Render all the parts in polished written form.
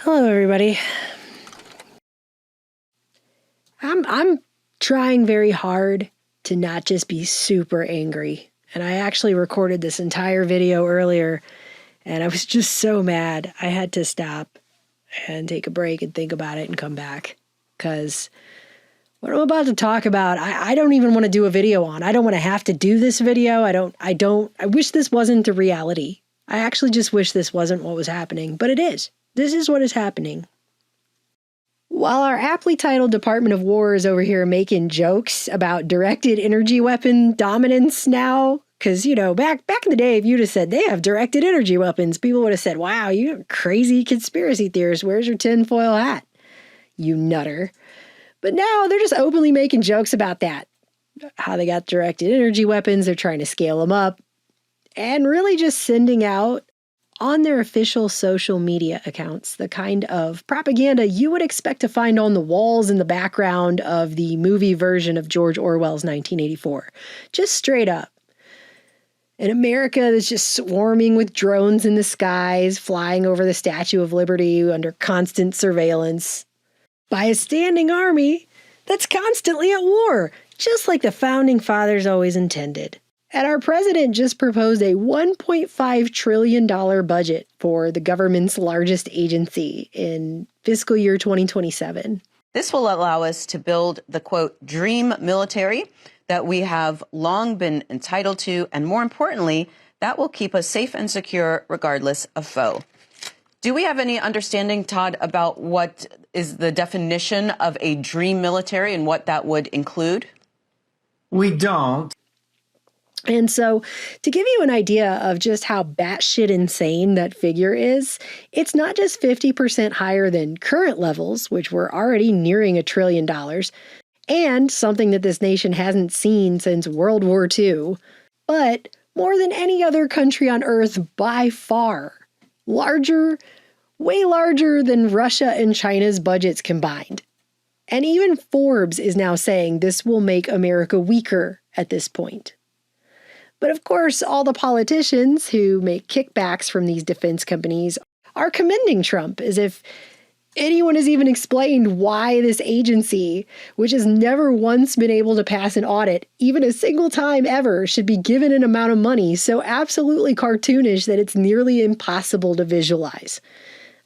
Hello, everybody. I'm trying very hard to not just be super angry. And I actually recorded this entire video earlier, and I was just so mad. I had to stop and take a break and think about it and come back. Because what I'm about to talk about, I don't even want to do a video on. I don't want to have to do this video. I wish this wasn't the reality. I actually just wish this wasn't what was happening, but it is. This is what is happening. While our aptly titled Department of War is over here making jokes about directed energy weapon dominance now, because, back in the day, if you'd have said they have directed energy weapons, people would have said, wow, you crazy conspiracy theorist, where's your tinfoil hat, you nutter? But now they're just openly making jokes about that, how they got directed energy weapons, they're trying to scale them up, and really just sending out on their official social media accounts the kind of propaganda you would expect to find on the walls in the background of the movie version of George Orwell's 1984. Just straight up. An America that's just swarming with drones in the skies, flying over the Statue of Liberty under constant surveillance by a standing army that's constantly at war, just like the Founding Fathers always intended. And our president just proposed a $1.5 trillion budget for the government's largest agency in fiscal year 2027. This will allow us to build the, quote, dream military that we have long been entitled to, and more importantly, that will keep us safe and secure regardless of foe. Do we have any understanding, Todd, about what is the definition of a dream military and what that would include? We don't. And so to give you an idea of just how batshit insane that figure is, it's not just 50% higher than current levels, which were already nearing $1 trillion, and something that this nation hasn't seen since World War II, but more than any other country on Earth by far. Larger, way larger than Russia and China's budgets combined. And even Forbes is now saying this will make America weaker at this point. But of course, all the politicians who make kickbacks from these defense companies are commending Trump, as if anyone has even explained why this agency, which has never once been able to pass an audit, even a single time ever, should be given an amount of money so absolutely cartoonish that it's nearly impossible to visualize.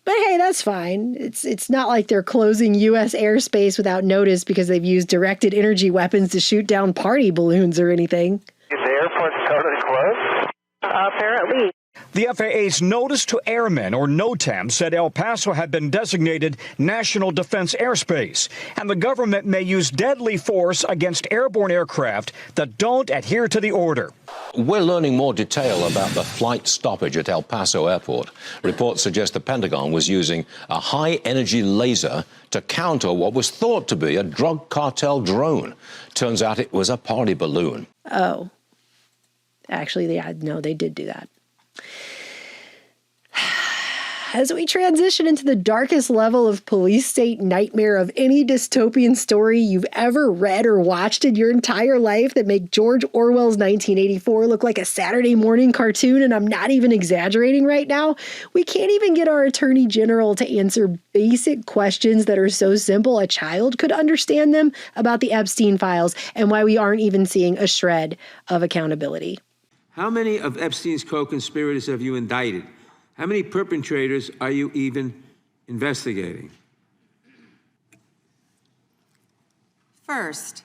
But hey, that's fine. It's not like they're closing U.S. airspace without notice because they've used directed energy weapons to shoot down party balloons or anything. Is the airport totally closed? Apparently. The FAA's Notice to Airmen, or NOTAM, said El Paso had been designated National Defense Airspace, and the government may use deadly force against airborne aircraft that don't adhere to the order. We're learning more detail about the flight stoppage at El Paso Airport. Reports suggest the Pentagon was using a high-energy laser to counter what was thought to be a drug cartel drone. Turns out it was a party balloon. Oh. Actually, they did do that. As we transition into the darkest level of police state nightmare of any dystopian story you've ever read or watched in your entire life that make George Orwell's 1984 look like a Saturday morning cartoon, and I'm not even exaggerating right now, we can't even get our attorney general to answer basic questions that are so simple a child could understand them about the Epstein files and why we aren't even seeing a shred of accountability. How many of Epstein's co-conspirators have you indicted? How many perpetrators are you even investigating? First,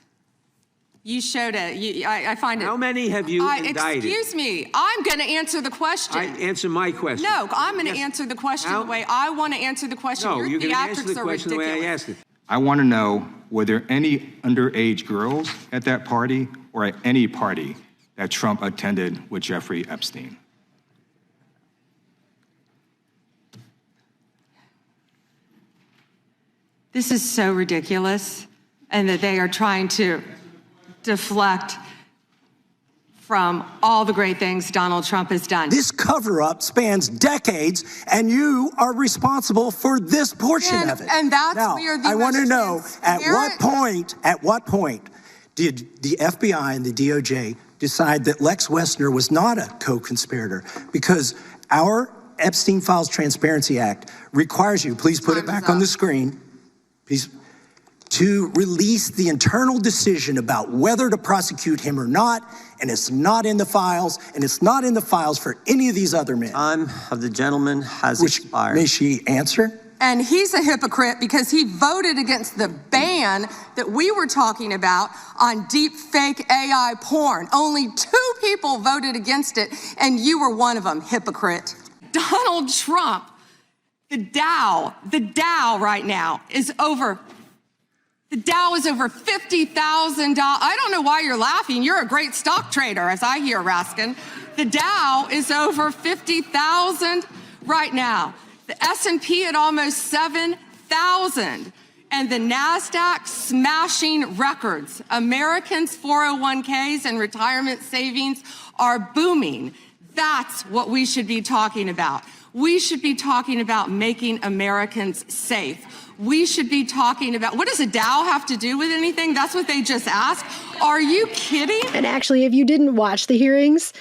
you showed it. I find it. How many have you indicted? Excuse me. I'm going to answer the question. Answer my question. No, I'm going to answer the question the way I want to answer the question. No, Your you're going to answer the theatrics are question the way I ridiculous. asked it. I want to know, were there any underage girls at that party or at any party that Trump attended with Jeffrey Epstein? This is so ridiculous, and that they are trying to deflect from all the great things Donald Trump has done. This cover-up spans decades, and you are responsible for this portion of it. And that's now, where the I want to know, at what point did the FBI and the DOJ decide that Lex Wessner was not a co-conspirator? Because our Epstein Files Transparency Act requires you, please put it back on the screen, please, to release the internal decision about whether to prosecute him or not, and it's not in the files, and it's not in the files for any of these other men. Time of the gentleman has expired. May she answer? And he's a hypocrite because he voted against the ban that we were talking about on deep fake AI porn. Only 2 people voted against it, and you were one of them, hypocrite. Donald Trump, the Dow right now is over. The Dow is over $50,000. I don't know why you're laughing. You're a great stock trader, as I hear, Raskin. The Dow is over 50,000 right now. The S&P at almost 7,000. And the NASDAQ smashing records. Americans' 401ks and retirement savings are booming. That's what we should be talking about. We should be talking about making Americans safe. We should be talking about, what does a Dow have to do with anything? That's what they just asked. Are you kidding? And actually, if you didn't watch the hearings,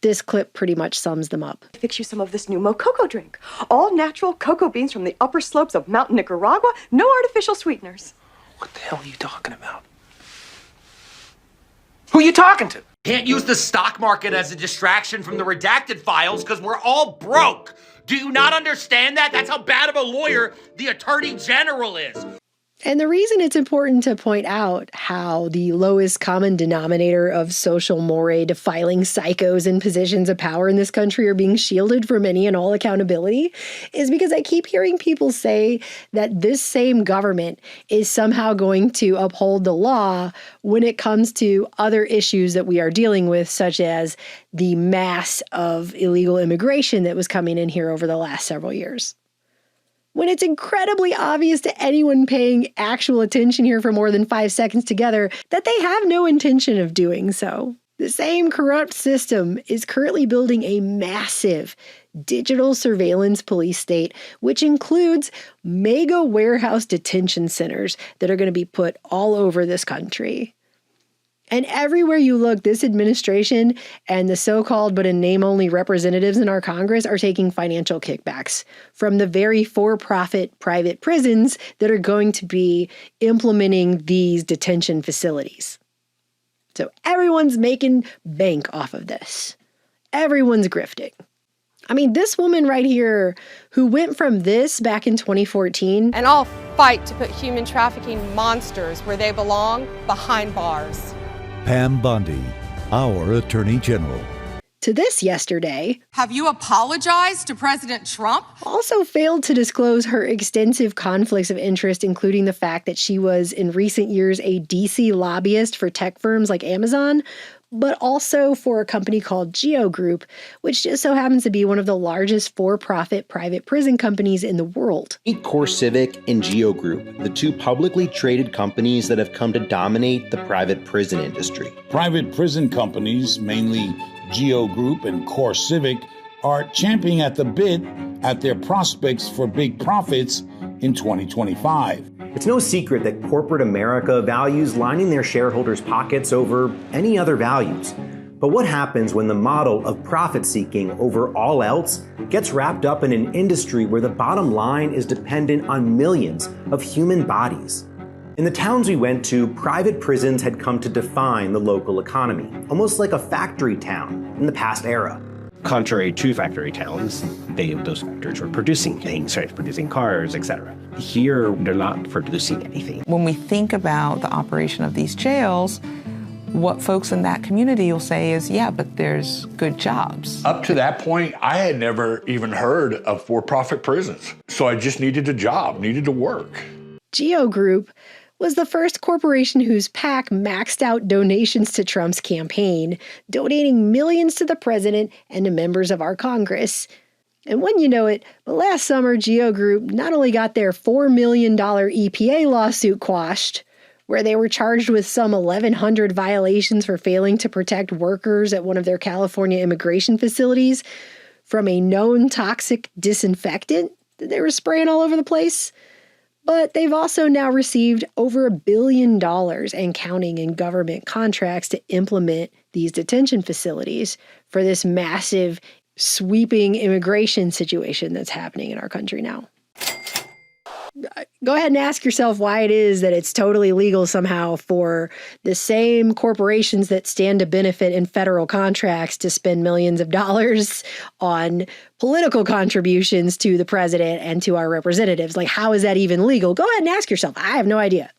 this clip pretty much sums them up. Fix you some of this new Mococo drink. All natural cocoa beans from the upper slopes of Mountain Nicaragua. No artificial sweeteners. What the hell are you talking about? Who are you talking to? Can't use the stock market as a distraction from the redacted files because we're all broke. Do you not understand that? That's how bad of a lawyer the Attorney General is. And the reason it's important to point out how the lowest common denominator of social moray defiling psychos in positions of power in this country are being shielded from any and all accountability is because I keep hearing people say that this same government is somehow going to uphold the law when it comes to other issues that we are dealing with, such as the mass of illegal immigration that was coming in here over the last several years. When it's incredibly obvious to anyone paying actual attention here for more than 5 seconds together that they have no intention of doing so. The same corrupt system is currently building a massive digital surveillance police state, which includes mega warehouse detention centers that are going to be put all over this country. And everywhere you look, this administration and the so-called but in name-only representatives in our Congress are taking financial kickbacks from the very for-profit private prisons that are going to be implementing these detention facilities. So everyone's making bank off of this. Everyone's grifting. I mean, this woman right here who went from this back in 2014. And I'll fight to put human trafficking monsters where they belong, behind bars. Pam Bondi, our Attorney General. To this yesterday. Have you apologized to President Trump? Also failed to disclose her extensive conflicts of interest, including the fact that she was in recent years a DC lobbyist for tech firms like Amazon, but also for a company called Geo Group, which just so happens to be one of the largest for-profit private prison companies in the world. Meet CoreCivic and Geo Group, the 2 publicly traded companies that have come to dominate the private prison industry. Private prison companies, mainly Geo Group and CoreCivic, are champing at the bit at their prospects for big profits in 2025. It's no secret that corporate America values lining their shareholders' pockets over any other values. But what happens when the model of profit-seeking over all else gets wrapped up in an industry where the bottom line is dependent on millions of human bodies? In the towns we went to, private prisons had come to define the local economy, almost like a factory town in the past era. Contrary to factory towns, those factories were producing things, right? Producing cars, etc. Here, they're not producing anything. When we think about the operation of these jails, what folks in that community will say is, yeah, but there's good jobs. Up to that point, I had never even heard of for-profit prisons. So I just needed a job, needed to work. Geo Group was the first corporation whose PAC maxed out donations to Trump's campaign, donating millions to the president and to members of our Congress. And when you know it, but last summer, Geo Group not only got their $4 million EPA lawsuit quashed, where they were charged with some 1,100 violations for failing to protect workers at one of their California immigration facilities from a known toxic disinfectant that they were spraying all over the place, but they've also now received over $1 billion and counting in government contracts to implement these detention facilities for this massive sweeping immigration situation that's happening in our country now. Go ahead and ask yourself why it is that it's totally legal somehow for the same corporations that stand to benefit in federal contracts to spend millions of dollars on political contributions to the president and to our representatives. Like, how is that even legal? Go ahead and ask yourself. I have no idea.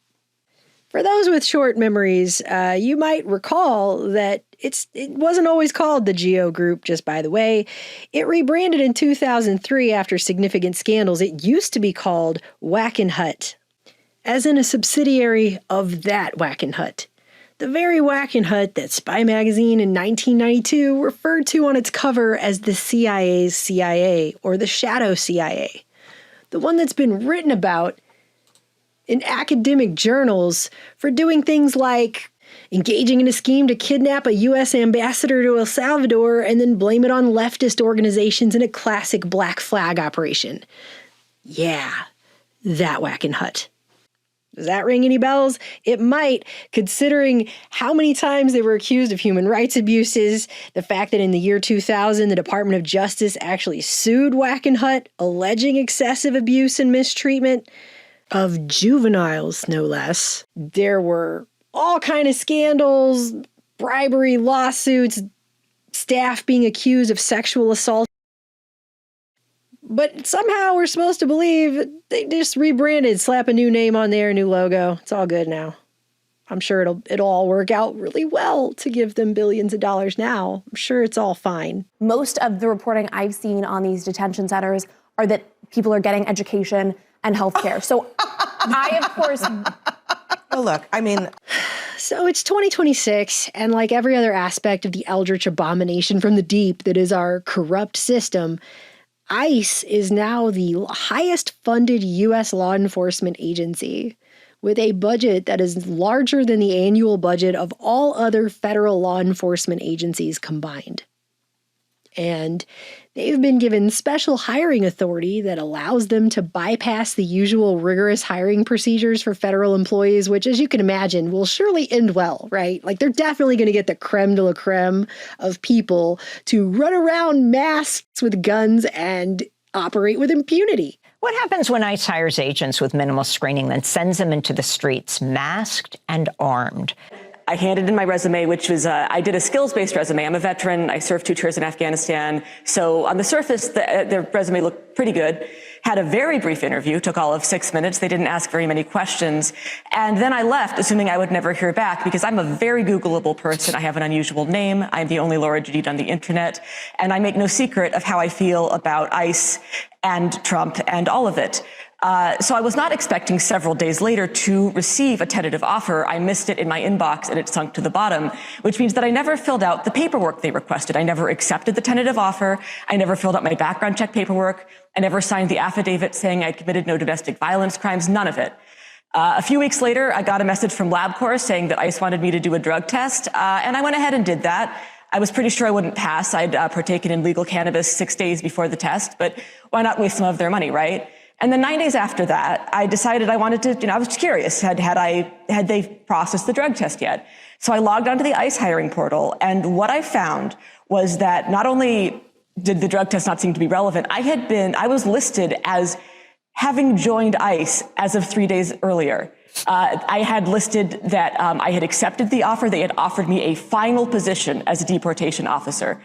For those with short memories, you might recall that it wasn't always called the GEO Group, just by the way. It rebranded in 2003 after significant scandals. It used to be called Wackenhut, as in a subsidiary of that Wackenhut. The very Wackenhut that Spy Magazine in 1992 referred to on its cover as the CIA's CIA, or the Shadow CIA. The one that's been written about in academic journals for doing things like engaging in a scheme to kidnap a U.S. ambassador to El Salvador and then blame it on leftist organizations in a classic black flag operation. Yeah, that Wackenhut. Does that ring any bells? It might, considering how many times they were accused of human rights abuses, the fact that in the year 2000, the Department of Justice actually sued Wackenhut, alleging excessive abuse and mistreatment of juveniles, no less. There were all kind of scandals, bribery, lawsuits, staff being accused of sexual assault. But somehow we're supposed to believe they just rebranded, slap a new name on there, new logo. It's all good now. I'm sure it'll all work out really well to give them billions of dollars now. I'm sure it's all fine. Most of the reporting I've seen on these detention centers are that people are getting education and healthcare. So I, of course... Well, look, I mean... So it's 2026, and like every other aspect of the eldritch abomination from the deep that is our corrupt system, ICE is now the highest funded U.S. law enforcement agency, with a budget that is larger than the annual budget of all other federal law enforcement agencies combined. And they've been given special hiring authority that allows them to bypass the usual rigorous hiring procedures for federal employees, which, as you can imagine, will surely end well, right? Like, they're definitely going to get the creme de la creme of people to run around masked with guns and operate with impunity. What happens when ICE hires agents with minimal screening, then sends them into the streets masked and armed? I handed in my resume, which was, I did a skills-based resume. I'm a veteran. I served 2 tours in Afghanistan. So on the surface, the resume looked pretty good. Had a very brief interview, took all of 6 minutes. They didn't ask very many questions. And then I left, assuming I would never hear back, because I'm a very Googleable person. I have an unusual name. I'm the only Laura Judith on the internet. And I make no secret of how I feel about ICE and Trump and all of it. So I was not expecting several days later to receive a tentative offer. I missed it in my inbox and it sunk to the bottom, which means that I never filled out the paperwork they requested. I never accepted the tentative offer. I never filled out my background check paperwork. I never signed the affidavit saying I'd committed no domestic violence crimes, none of it. A few weeks later, I got a message from LabCorp saying that ICE wanted me to do a drug test, and I went ahead and did that. I was pretty sure I wouldn't pass. I'd partaken in legal cannabis 6 days before the test, but why not waste some of their money, right? And then 9 days after that, I decided I wanted to, I was curious, had they processed the drug test yet? So I logged onto the ICE hiring portal, and what I found was that not only did the drug test not seem to be relevant, I was listed as having joined ICE as of 3 days earlier. I had listed that I had accepted the offer. They had offered me a final position as a deportation officer.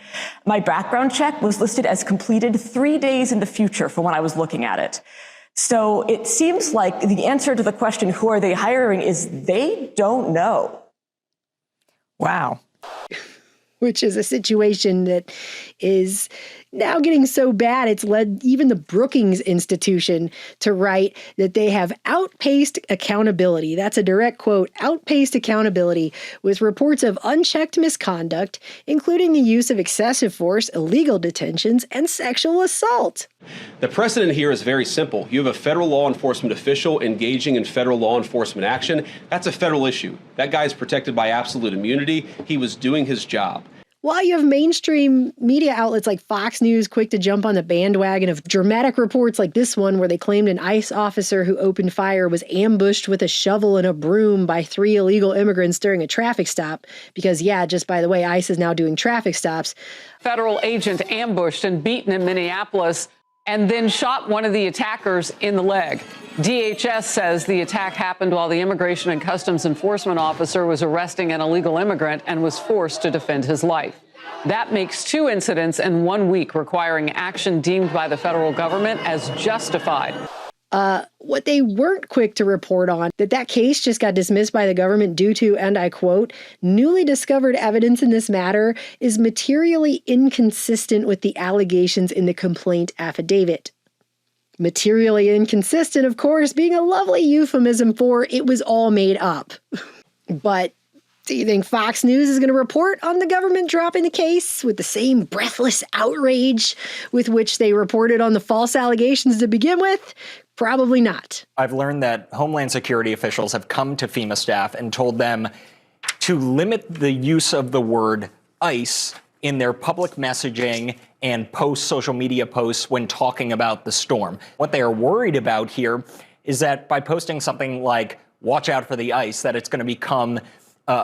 My background check was listed as completed 3 days in the future from when I was looking at it. So it seems like the answer to the question, who are they hiring, is they don't know. Wow. Which is a situation that is now getting so bad, it's led even the Brookings Institution to write that they have outpaced accountability. That's a direct quote, outpaced accountability, with reports of unchecked misconduct, including the use of excessive force, illegal detentions, and sexual assault. The precedent here is very simple. You have a federal law enforcement official engaging in federal law enforcement action. That's a federal issue. That guy is protected by absolute immunity. He was doing his job. While you have mainstream media outlets like Fox News quick to jump on the bandwagon of dramatic reports like this one where they claimed an ICE officer who opened fire was ambushed with a shovel and a broom by 3 illegal immigrants during a traffic stop, because just by the way, ICE is now doing traffic stops. Federal agent ambushed and beaten in Minneapolis and then shot one of the attackers in the leg. DHS says the attack happened while the Immigration and Customs Enforcement officer was arresting an illegal immigrant and was forced to defend his life. That makes 2 incidents in 1 week requiring action deemed by the federal government as justified. What they weren't quick to report on, that case just got dismissed by the government due to, and I quote, newly discovered evidence in this matter is materially inconsistent with the allegations in the complaint affidavit. Materially inconsistent, of course, being a lovely euphemism for it was all made up. But do you think Fox News is going to report on the government dropping the case with the same breathless outrage with which they reported on the false allegations to begin with? Probably not. I've learned that Homeland Security officials have come to FEMA staff and told them to limit the use of the word ICE in their public messaging and social media posts when talking about the storm. What they are worried about here is that by posting something like, watch out for the ICE, that it's going to become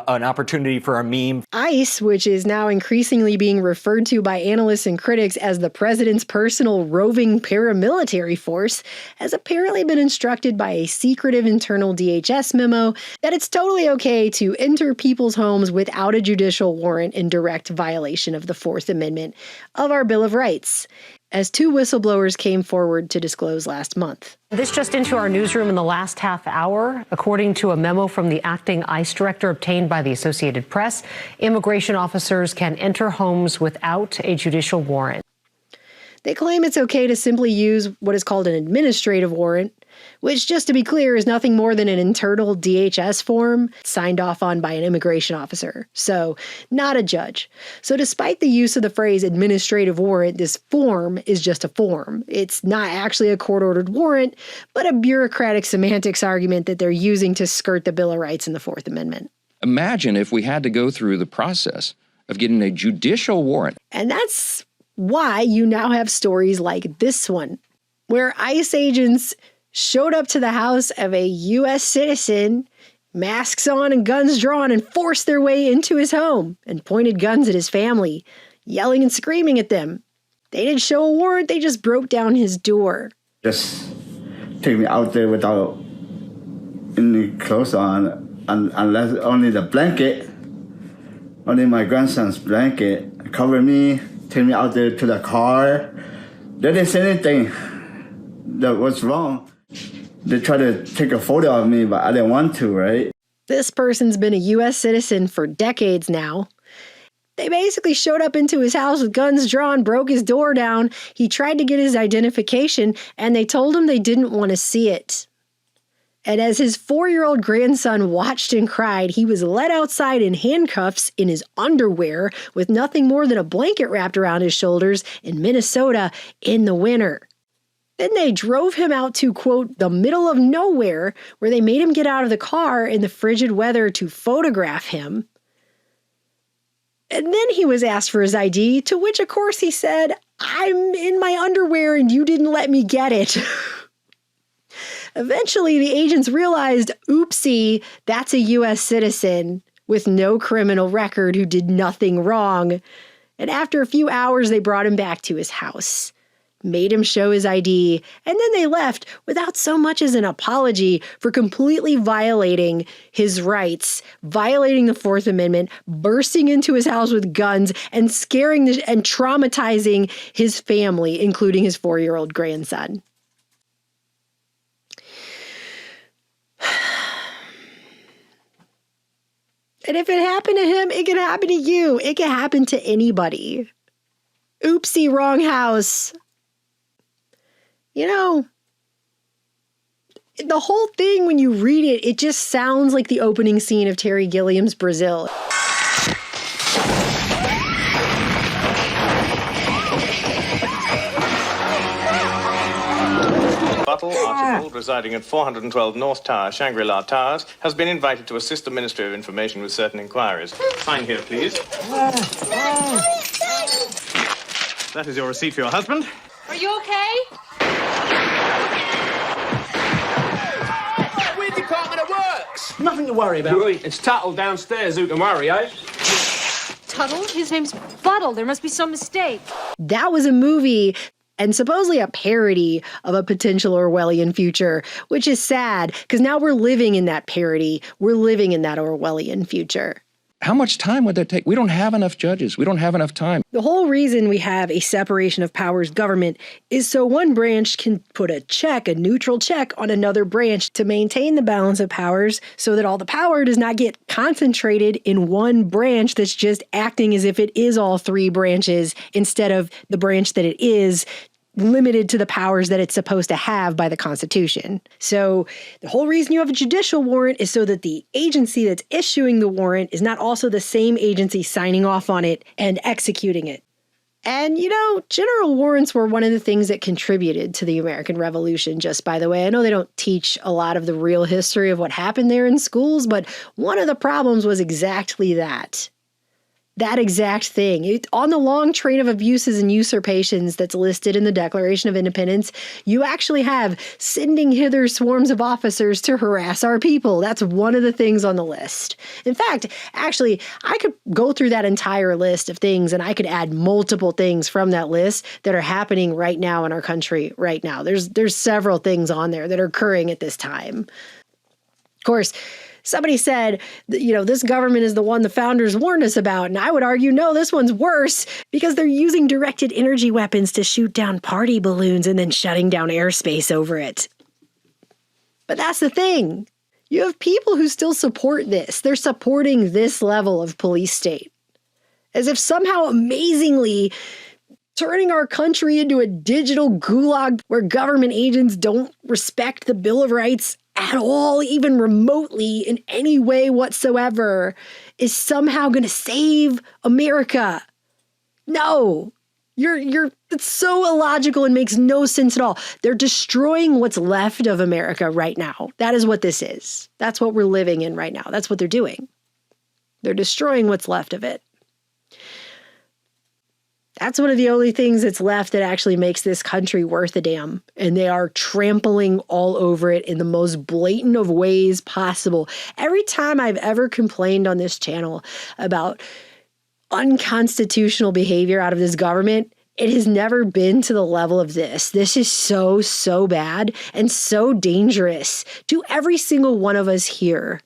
an opportunity for a meme. ICE, which is now increasingly being referred to by analysts and critics as the president's personal roving paramilitary force, has apparently been instructed by a secretive internal DHS memo that it's totally okay to enter people's homes without a judicial warrant in direct violation of the Fourth Amendment of our Bill of Rights, as 2 whistleblowers came forward to disclose last month. This just into our newsroom in the last half hour. According to a memo from the acting ICE director obtained by the Associated Press, immigration officers can enter homes without a judicial warrant. They claim it's okay to simply use what is called an administrative warrant, which, just to be clear, is nothing more than an internal DHS form signed off on by an immigration officer, so not a judge. So despite the use of the phrase administrative warrant, this form is just a form. It's not actually a court-ordered warrant, but a bureaucratic semantics argument that they're using to skirt the Bill of Rights and the Fourth Amendment. Imagine if we had to go through the process of getting a judicial warrant. And that's why you now have stories like this one, where ICE agents showed up to the house of a U.S. citizen, masks on and guns drawn, and forced their way into his home and pointed guns at his family, yelling and screaming at them. They didn't show a warrant, they just broke down his door. Just take me out there without any clothes on, unless only the blanket, only my grandson's blanket, cover me, take me out there to the car. They didn't say anything that was wrong. They tried to take a photo of me, but I didn't want to, right? This person's been a U.S. citizen for decades now. They basically showed up into his house with guns drawn, broke his door down. He tried to get his identification, and they told him they didn't want to see it. And as his 4-year-old grandson watched and cried, he was led outside in handcuffs in his underwear with nothing more than a blanket wrapped around his shoulders in Minnesota in the winter. Then they drove him out to, quote, the middle of nowhere, where they made him get out of the car in the frigid weather to photograph him. And then he was asked for his ID, to which, of course, he said, I'm in my underwear and you didn't let me get it. Eventually, the agents realized, oopsie, that's a U.S. citizen with no criminal record who did nothing wrong. And after a few hours, they brought him back to his house, made him show his ID, and then they left without so much as an apology for completely violating his rights, violating the Fourth Amendment, bursting into his house with guns, and scaring and traumatizing his family, including his 4-year-old grandson. And if it happened to him, it can happen to you. It can happen to anybody. Oopsie, wrong house. You know, the whole thing, when you read it, it just sounds like the opening scene of Terry Gilliam's Brazil. Michael Archibald, residing at 412 North Tower, Shangri-La Towers, has been invited to assist the Ministry of Information with certain inquiries. Sign here, please. That is your receipt for your husband. Are you okay? We're Department of Works. Nothing to worry about. It's Tuttle downstairs who can worry, eh? Tuttle? His name's Buttle. There must be some mistake. That was a movie and supposedly a parody of a potential Orwellian future, which is sad because now we're living in that parody. We're living in that Orwellian future. How much time would that take? We don't have enough judges. We don't have enough time. The whole reason we have a separation of powers government is so one branch can put a neutral check on another branch to maintain the balance of powers so that all the power does not get concentrated in one branch that's just acting as if it is all three branches instead of the branch that it is limited to the powers that it's supposed to have by the Constitution. So the whole reason you have a judicial warrant is so that the agency that's issuing the warrant is not also the same agency signing off on it and executing it. And, general warrants were one of the things that contributed to the American Revolution, just by the way. I know they don't teach a lot of the real history of what happened there in schools, but one of the problems was exactly that. That exact thing. On the long train of abuses and usurpations that's listed in the Declaration of Independence, you actually have sending hither swarms of officers to harass our people. That's one of the things on the list. In fact, actually, I could go through that entire list of things and I could add multiple things from that list that are happening right now in our country right now. There's several things on there that are occurring at this time. Of course, somebody said, this government is the one the founders warned us about. And I would argue, no, this one's worse because they're using directed energy weapons to shoot down party balloons and then shutting down airspace over it. But that's the thing. You have people who still support this. They're supporting this level of police state. As if somehow amazingly turning our country into a digital gulag where government agents don't respect the Bill of Rights at all, even remotely in any way whatsoever, is somehow going to save America. No, it's so illogical and makes no sense at all. They're destroying what's left of America right now. That is what this is. That's what we're living in right now. That's what they're doing. They're destroying what's left of it. That's one of the only things that's left that actually makes this country worth a damn. And they are trampling all over it in the most blatant of ways possible. Every time I've ever complained on this channel about unconstitutional behavior out of this government, it has never been to the level of this. This is so, so bad and so dangerous to every single one of us here.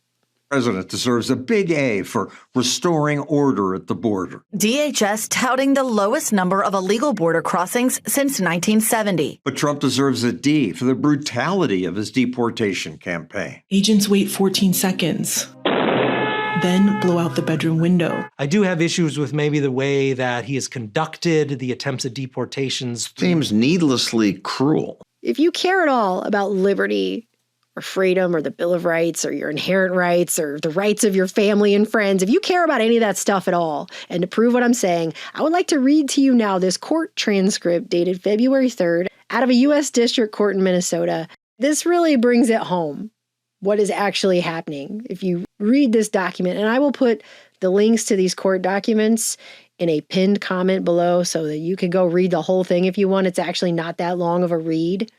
The president deserves a big A for restoring order at the border. DHS touting the lowest number of illegal border crossings since 1970. But Trump deserves a D for the brutality of his deportation campaign. Agents wait 14 seconds, then blow out the bedroom window. I do have issues with maybe the way that he has conducted the attempts at deportations. Seems needlessly cruel. If you care at all about liberty, or freedom, or the Bill of Rights, or your inherent rights, or the rights of your family and friends, if you care about any of that stuff at all, and to prove what I'm saying, I would like to read to you now this court transcript dated February 3rd out of a U.S. District Court in Minnesota. This really brings it home, what is actually happening. If you read this document, and I will put the links to these court documents in a pinned comment below so that you can go read the whole thing if you want. It's actually not that long of a read.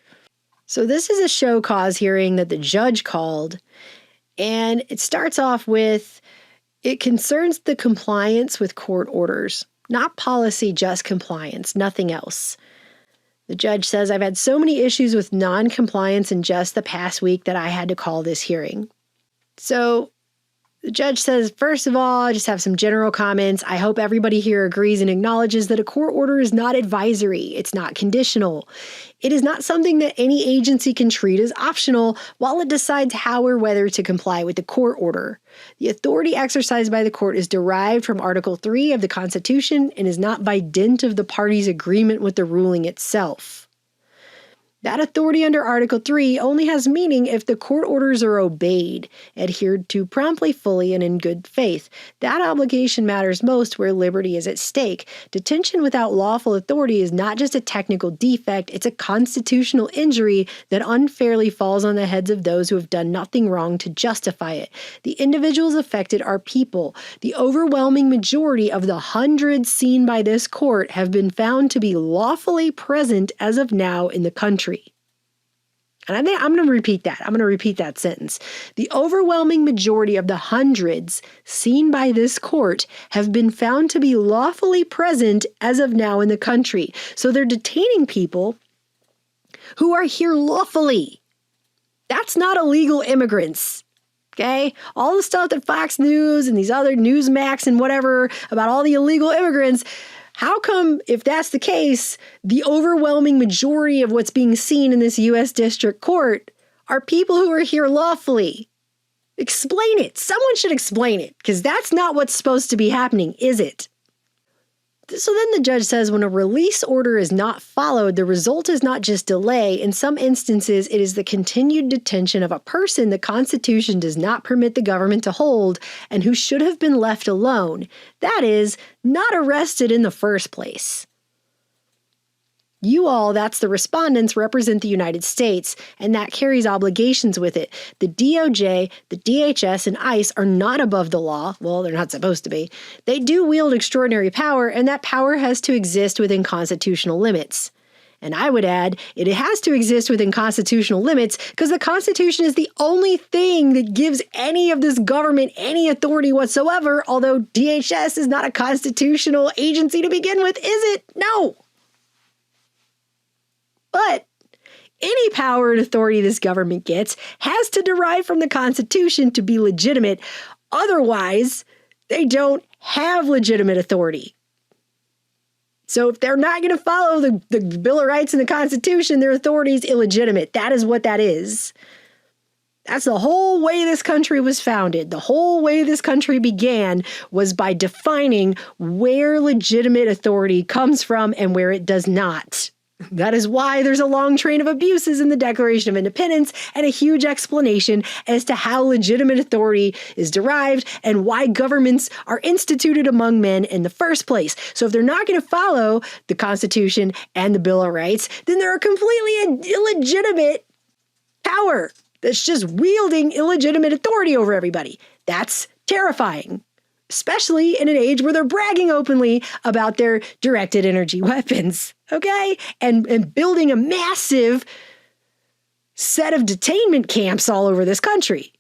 So this is a show cause hearing that the judge called, and it starts off with, it concerns the compliance with court orders, not policy, just compliance, nothing else. The judge says, I've had so many issues with non-compliance in just the past week that I had to call this hearing. So the judge says, first of all, I just have some general comments. I hope everybody here agrees and acknowledges that a court order is not advisory. It's not conditional. It is not something that any agency can treat as optional while it decides how or whether to comply with the court order. The authority exercised by the court is derived from Article 3 of the Constitution and is not by dint of the party's agreement with the ruling itself. That authority under Article 3 only has meaning if the court orders are obeyed, adhered to promptly, fully, and in good faith. That obligation matters most where liberty is at stake. Detention without lawful authority is not just a technical defect, it's a constitutional injury that unfairly falls on the heads of those who have done nothing wrong to justify it. The individuals affected are people. The overwhelming majority of the hundreds seen by this court have been found to be lawfully present as of now in the country. And I think I'm going to repeat that. I'm going to repeat that sentence. The overwhelming majority of the hundreds seen by this court have been found to be lawfully present as of now in the country. So they're detaining people who are here lawfully. That's not illegal immigrants. Okay? All the stuff that Fox News and these other Newsmax and whatever about all the illegal immigrants, how come, if that's the case, the overwhelming majority of what's being seen in this U.S. District Court are people who are here lawfully? Explain it. Someone should explain it, because that's not what's supposed to be happening, is it? So then the judge says when a release order is not followed, the result is not just delay. In some instances, it is the continued detention of a person the Constitution does not permit the government to hold and who should have been left alone. That is, not arrested in the first place. You all, that's the respondents, represent the United States, and that carries obligations with it. The DOJ, the DHS, and ICE are not above the law. Well, they're not supposed to be. They do wield extraordinary power, and that power has to exist within constitutional limits. And I would add, it has to exist within constitutional limits because the Constitution is the only thing that gives any of this government any authority whatsoever, although DHS is not a constitutional agency to begin with, is it? No. But any power and authority this government gets has to derive from the Constitution to be legitimate. Otherwise, they don't have legitimate authority. So if they're not going to follow the Bill of Rights and the Constitution, their authority is illegitimate. That is what that is. That's the whole way this country was founded. The whole way this country began was by defining where legitimate authority comes from and where it does not. That is why there's a long train of abuses in the Declaration of Independence and a huge explanation as to how legitimate authority is derived and why governments are instituted among men in the first place. So if they're not going to follow the Constitution and the Bill of Rights, then they're a completely illegitimate power that's just wielding illegitimate authority over everybody. That's terrifying. Especially in an age where they're bragging openly about their directed energy weapons, okay? And building a massive set of detainment camps all over this country.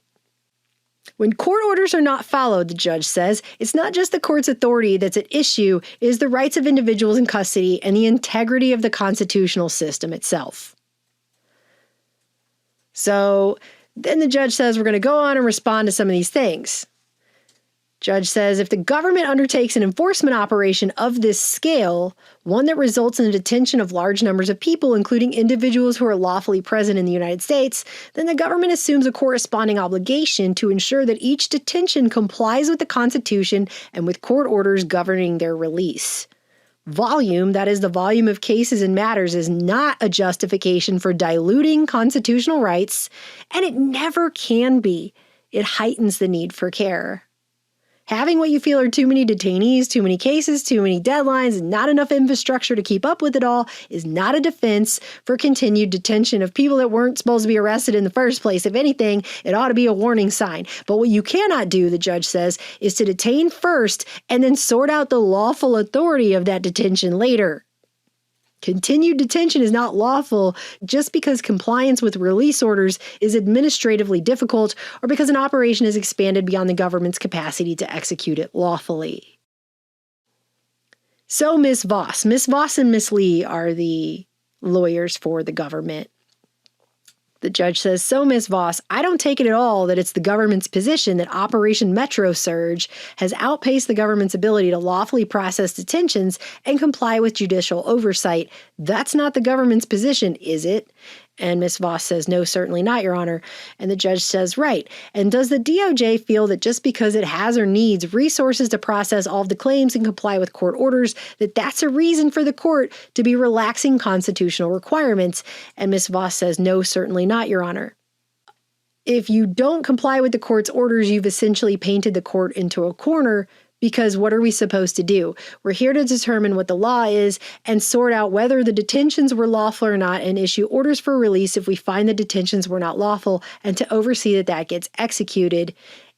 When court orders are not followed, the judge says, it's not just the court's authority that's at issue, it is the rights of individuals in custody and the integrity of the constitutional system itself. So then the judge says we're going to go on and respond to some of these things. Judge says if the government undertakes an enforcement operation of this scale, one that results in the detention of large numbers of people, including individuals who are lawfully present in the United States, then the government assumes a corresponding obligation to ensure that each detention complies with the Constitution and with court orders governing their release. Volume, that is the volume of cases and matters, is not a justification for diluting constitutional rights, and it never can be. It heightens the need for care. Having what you feel are too many detainees, too many cases, too many deadlines, and not enough infrastructure to keep up with it all is not a defense for continued detention of people that weren't supposed to be arrested in the first place. If anything, it ought to be a warning sign. But what you cannot do, the judge says, is to detain first and then sort out the lawful authority of that detention later. Continued detention is not lawful just because compliance with release orders is administratively difficult or because an operation is expanded beyond the government's capacity to execute it lawfully. So Ms. Voss and Ms. Lee are the lawyers for the government. The judge says, so Ms. Voss, I don't take it at all that it's the government's position that Operation Metro Surge has outpaced the government's ability to lawfully process detentions and comply with judicial oversight. That's not the government's position, is it? And Ms. Voss says, no, certainly not, Your Honor. And the judge says, right. And does the DOJ feel that just because it has or needs resources to process all of the claims and comply with court orders, that that's a reason for the court to be relaxing constitutional requirements? And Ms. Voss says, no, certainly not, Your Honor. If you don't comply with the court's orders, you've essentially painted the court into a corner, because what are we supposed to do? We're here to determine what the law is and sort out whether the detentions were lawful or not and issue orders for release if we find the detentions were not lawful, and to oversee that that gets executed.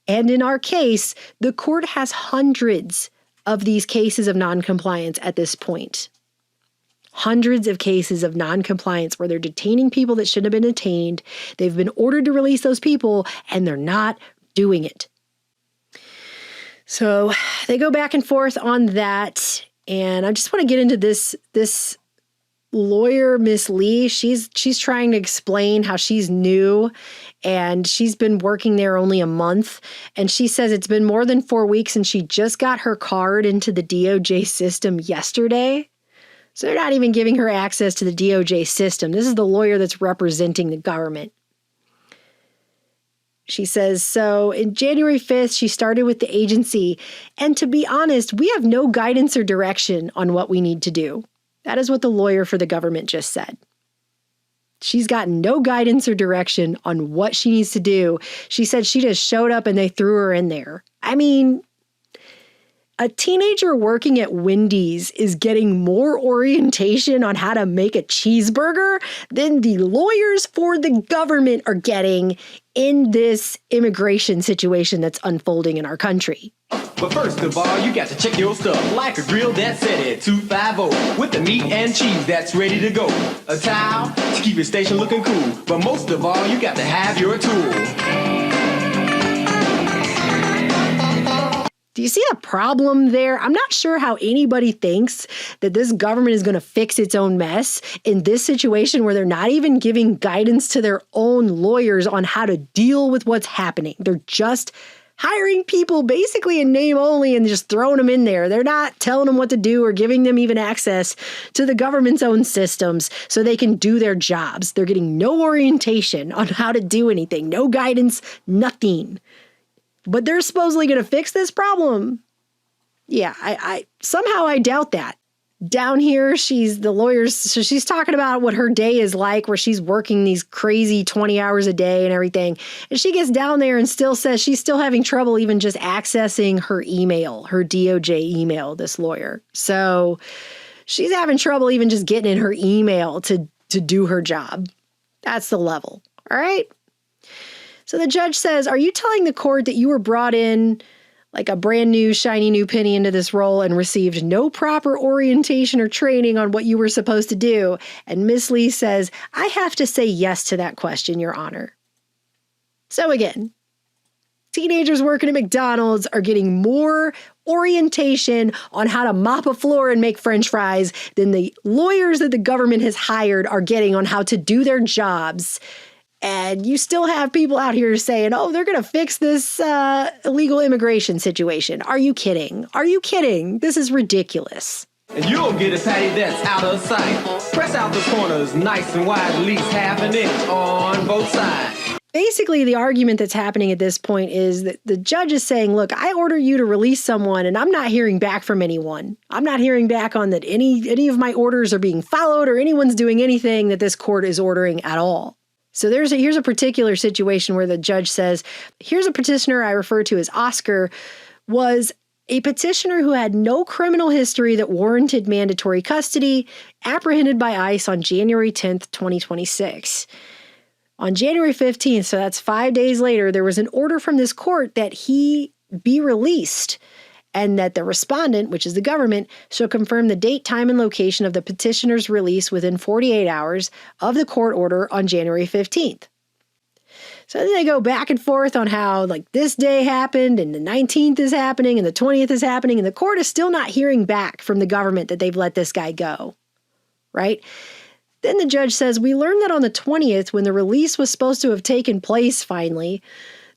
And in our case, the court has hundreds of these cases of noncompliance at this point. Hundreds of cases of noncompliance where they're detaining people that shouldn't have been detained. They've been ordered to release those people, and they're not doing it. So they go back and forth on that, and I just want to get into this lawyer, Miss Lee. She's trying to explain how she's new, and she's been working there only a month, and she says it's been more than 4 weeks, and she just got her card into the DOJ system yesterday. So they're not even giving her access to the DOJ system. This is the lawyer that's representing the government. She says, so in January 5th, she started with the agency. And to be honest, we have no guidance or direction on what we need to do. That is what the lawyer for the government just said. She's gotten no guidance or direction on what she needs to do. She said she just showed up and they threw her in there. I mean, a teenager working at Wendy's is getting more orientation on how to make a cheeseburger than the lawyers for the government are getting in this immigration situation that's unfolding in our country. But first of all, you got to check your stuff, like a grill that's set at 250 with the meat and cheese that's ready to go. A towel to keep your station looking cool. But most of all, you got to have your tool. Do you see the problem there? I'm not sure how anybody thinks that this government is going to fix its own mess in this situation where they're not even giving guidance to their own lawyers on how to deal with what's happening. They're just hiring people basically in name only and just throwing them in there. They're not telling them what to do or giving them even access to the government's own systems so they can do their jobs. They're getting no orientation on how to do anything, no guidance, nothing. But they're supposedly going to fix this problem. Yeah, I somehow doubt that. Down here, she's the lawyers, so she's talking about what her day is like, where she's working these crazy 20 hours a day and everything. And she gets down there and still says she's still having trouble even just accessing her email, her DOJ email, this lawyer. So she's having trouble even just getting in her email to do her job. That's the level. All right. So the judge says, are you telling the court that you were brought in like a brand new, shiny new penny into this role and received no proper orientation or training on what you were supposed to do? And Miss Lee says, I have to say yes to that question, Your Honor. So again, teenagers working at McDonald's are getting more orientation on how to mop a floor and make French fries than the lawyers that the government has hired are getting on how to do their jobs. And you still have people out here saying, oh, they're going to fix this illegal immigration situation. Are you kidding? Are you kidding? This is ridiculous. And you'll get a patty that's out of sight. Press out the corners nice and wide, at least half an inch on both sides. Basically, the argument that's happening at this point is that the judge is saying, look, I order you to release someone and I'm not hearing back from anyone. I'm not hearing back on that any of my orders are being followed or anyone's doing anything that this court is ordering at all. So here's a particular situation where the judge says, here's a petitioner I refer to as Oscar, was a petitioner who had no criminal history that warranted mandatory custody, apprehended by ICE on January 10th, 2026. On January 15th, so that's 5 days later, there was an order from this court that he be released and that the respondent, which is the government, shall confirm the date, time, and location of the petitioner's release within 48 hours of the court order on January 15th. So then they go back and forth on how, like, this day happened, and the 19th is happening, and the 20th is happening, and the court is still not hearing back from the government that they've let this guy go, right? Then the judge says, we learned that on the 20th, when the release was supposed to have taken place finally,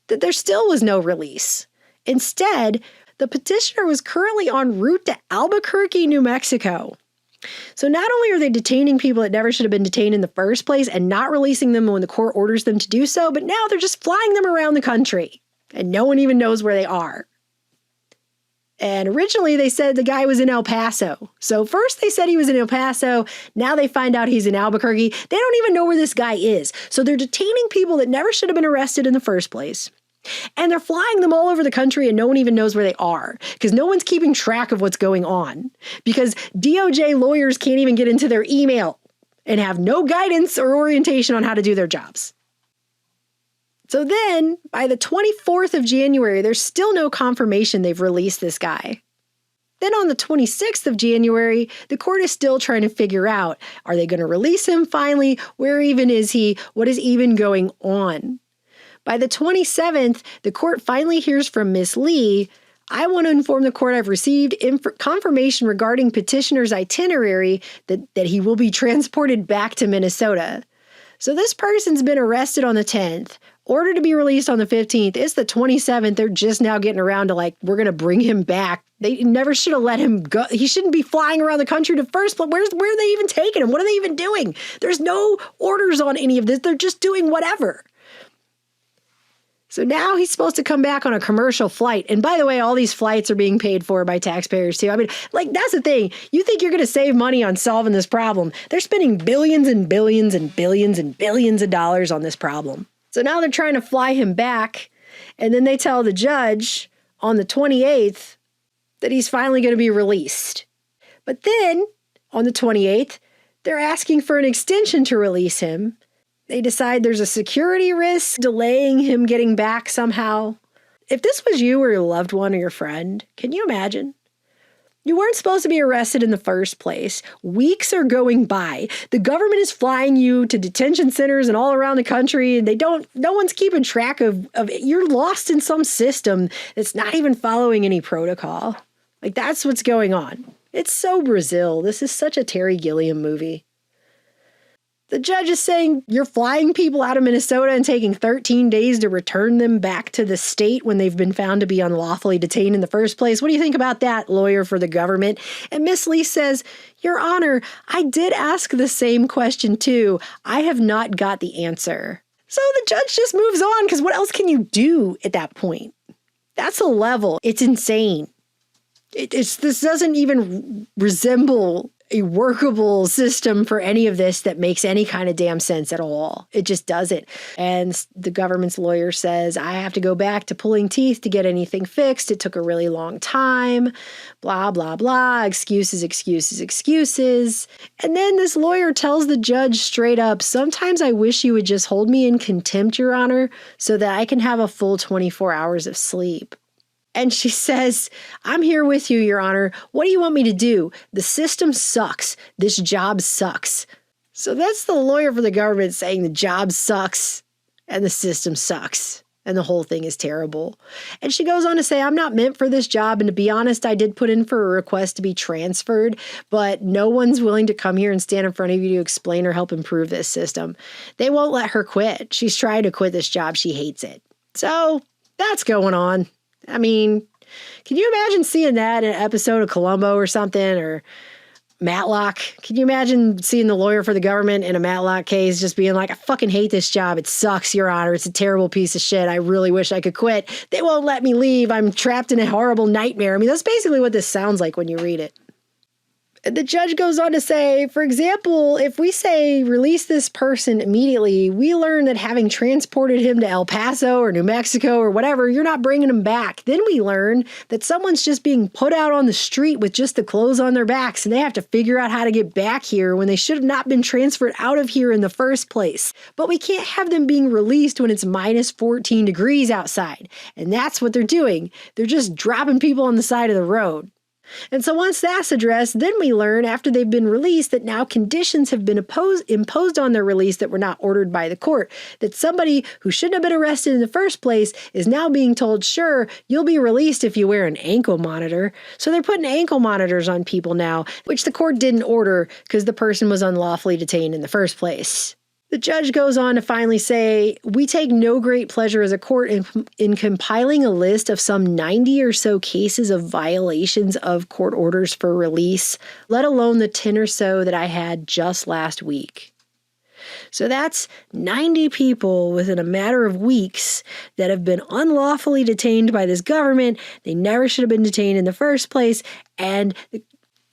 that there still was no release. Instead, the petitioner was currently en route to Albuquerque, New Mexico. So not only are they detaining people that never should have been detained in the first place and not releasing them when the court orders them to do so, but now they're just flying them around the country and no one even knows where they are. And originally they said the guy was in El Paso. So first they said he was in El Paso. Now they find out he's in Albuquerque. They don't even know where this guy is. So they're detaining people that never should have been arrested in the first place. And they're flying them all over the country and no one even knows where they are because no one's keeping track of what's going on because DOJ lawyers can't even get into their email and have no guidance or orientation on how to do their jobs. So then, by the 24th of January, there's still no confirmation they've released this guy. Then on the 26th of January, the court is still trying to figure out, are they going to release him finally? Where even is he? What is even going on? By the 27th, the court finally hears from Miss Lee, I want to inform the court I've received confirmation regarding petitioner's itinerary that he will be transported back to Minnesota. So this person's been arrested on the 10th, ordered to be released on the 15th. It's the 27th. They're just now getting around to we're going to bring him back. They never should have let him go. He shouldn't be flying around the country to first, but where are they even taking him? What are they even doing? There's no orders on any of this. They're just doing whatever. So now he's supposed to come back on a commercial flight. And by the way, all these flights are being paid for by taxpayers too. I mean, that's the thing. You think you're going to save money on solving this problem. They're spending billions and billions and billions and billions of dollars on this problem. So now they're trying to fly him back. And then they tell the judge on the 28th that he's finally going to be released. But then on the 28th, they're asking for an extension to release him. They decide there's a security risk delaying him getting back somehow. If this was you or your loved one or your friend, can you imagine? You weren't supposed to be arrested in the first place. Weeks are going by. The government is flying you to detention centers and all around the country, and no one's keeping track of it. You're lost in some system that's not even following any protocol. That's what's going on. It's so Brazil. This is such a Terry Gilliam movie. The judge is saying you're flying people out of Minnesota and taking 13 days to return them back to the state when they've been found to be unlawfully detained in the first place. What do you think about that, lawyer for the government? And Miss Lee says, Your Honor, I did ask the same question too. I have not got the answer. So the judge just moves on because what else can you do at that point? That's a level. It's insane. This doesn't even resemble a workable system for any of this that makes any kind of damn sense at all. It just doesn't. And the government's lawyer says, I have to go back to pulling teeth to get anything fixed. It took a really long time. Blah, blah, blah. Excuses, excuses, excuses. And then this lawyer tells the judge straight up, sometimes I wish you would just hold me in contempt, Your Honor, so that I can have a full 24 hours of sleep. And she says, I'm here with you, Your Honor. What do you want me to do? The system sucks. This job sucks. So that's the lawyer for the government saying the job sucks and the system sucks and the whole thing is terrible. And she goes on to say, I'm not meant for this job. And to be honest, I did put in for a request to be transferred, but no one's willing to come here and stand in front of you to explain or help improve this system. They won't let her quit. She's trying to quit this job. She hates it. So that's going on. I mean, can you imagine seeing that in an episode of Columbo or something, or Matlock? Can you imagine seeing the lawyer for the government in a Matlock case just being like, I fucking hate this job. It sucks, Your Honor. It's a terrible piece of shit. I really wish I could quit. They won't let me leave. I'm trapped in a horrible nightmare. I mean, that's basically what this sounds like when you read it. The judge goes on to say, for example, if we say release this person immediately, we learn that having transported him to El Paso or New Mexico or whatever, you're not bringing him back. Then we learn that someone's just being put out on the street with just the clothes on their backs and they have to figure out how to get back here when they should have not been transferred out of here in the first place. But we can't have them being released when it's minus 14 degrees outside. And that's what they're doing. They're just dropping people on the side of the road. And so once that's addressed, then we learn after they've been released that now conditions have been imposed on their release that were not ordered by the court. That somebody who shouldn't have been arrested in the first place is now being told, sure, you'll be released if you wear an ankle monitor. So they're putting ankle monitors on people now, which the court didn't order because the person was unlawfully detained in the first place. The judge goes on to finally say, we take no great pleasure as a court in compiling a list of some 90 or so cases of violations of court orders for release, let alone the 10 or so that I had just last week. So that's 90 people within a matter of weeks that have been unlawfully detained by this government. They never should have been detained in the first place, and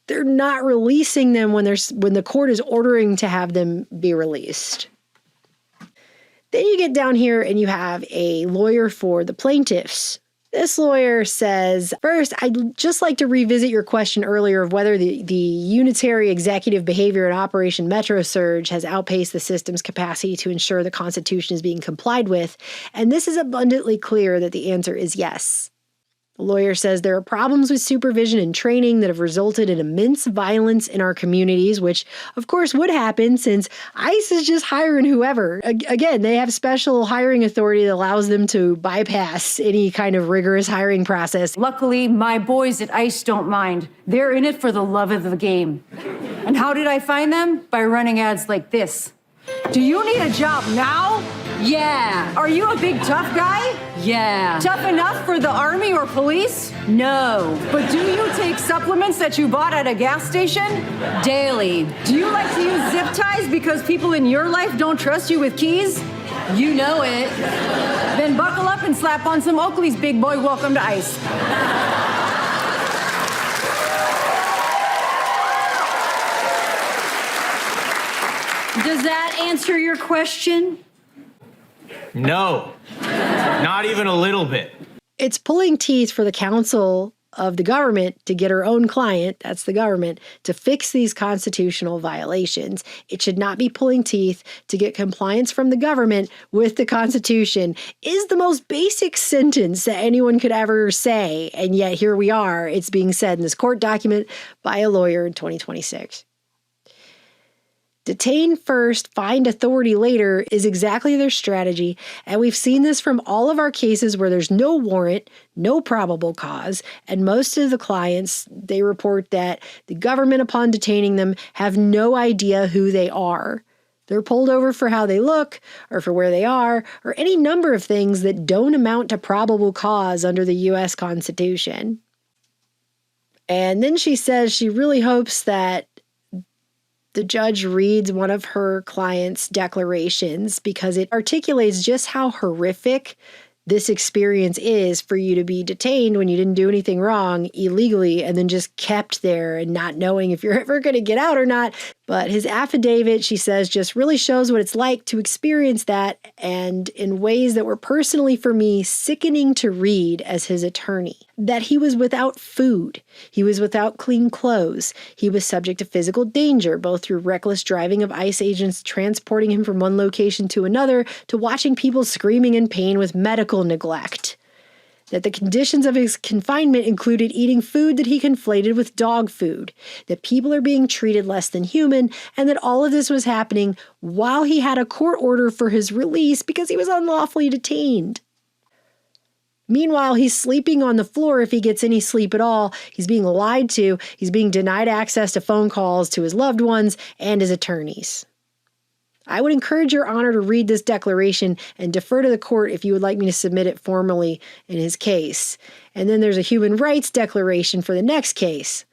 they're not releasing them when the court is ordering to have them be released. Then you get down here and you have a lawyer for the plaintiffs. This lawyer says, first, I'd just like to revisit your question earlier of whether the unitary executive behavior in Operation Metro Surge has outpaced the system's capacity to ensure the Constitution is being complied with, and this is abundantly clear that the answer is yes. The lawyer says there are problems with supervision and training that have resulted in immense violence in our communities, which of course would happen since ICE is just hiring whoever. Again, they have special hiring authority that allows them to bypass any kind of rigorous hiring process. Luckily, my boys at ICE don't mind. They're in it for the love of the game. And how did I find them? By running ads like this. Do you need a job now? Yeah. Are you a big tough guy? Yeah. Tough enough for the army or police? No. But do you take supplements that you bought at a gas station? Daily. Do you like to use zip ties because people in your life don't trust you with keys? You know it. Then buckle up and slap on some Oakley's, big boy. Welcome to ICE. Does that answer your question? No, not even a little bit. It's pulling teeth for the counsel of the government to get her own client, that's the government, to fix these constitutional violations. It should not be pulling teeth to get compliance from the government with the Constitution is the most basic sentence that anyone could ever say. And yet here we are. It's being said in this court document by a lawyer in 2026. Detain first, find authority later is exactly their strategy, and we've seen this from all of our cases where there's no warrant, no probable cause, and most of the clients, they report that the government, upon detaining them, have no idea who they are. They're pulled over for how they look, or for where they are, or any number of things that don't amount to probable cause under the U.S. Constitution. And then she says she really hopes that the judge reads one of her client's declarations because it articulates just how horrific this experience is for you to be detained when you didn't do anything wrong illegally and then just kept there and not knowing if you're ever going to get out or not. But his affidavit, she says, just really shows what it's like to experience that, and in ways that were personally for me sickening to read as his attorney. That he was without food, he was without clean clothes, he was subject to physical danger, both through reckless driving of ICE agents transporting him from one location to another, to watching people screaming in pain with medical neglect. That the conditions of his confinement included eating food that he conflated with dog food, that people are being treated less than human, and that all of this was happening while he had a court order for his release because he was unlawfully detained. Meanwhile, he's sleeping on the floor if he gets any sleep at all. He's being lied to. He's being denied access to phone calls to his loved ones and his attorneys. I would encourage Your Honor to read this declaration and defer to the court if you would like me to submit it formally in his case. And then there's a human rights declaration for the next case.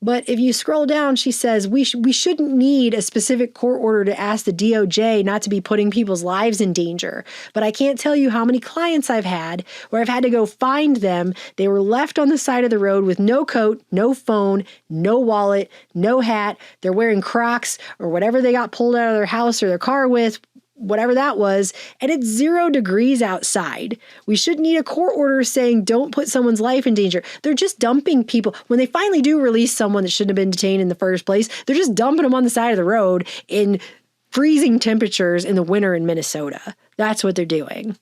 But if you scroll down, she says, we shouldn't need a specific court order to ask the DOJ not to be putting people's lives in danger. But I can't tell you how many clients I've had where I've had to go find them. They were left on the side of the road with no coat, no phone, no wallet, no hat. They're wearing Crocs or whatever they got pulled out of their house or their car with, whatever that was, and it's 0 degrees outside. We shouldn't need a court order saying don't put someone's life in danger. They're just dumping people. When they finally do release someone that shouldn't have been detained in the first place, they're just dumping them on the side of the road in freezing temperatures in the winter in Minnesota. That's what they're doing.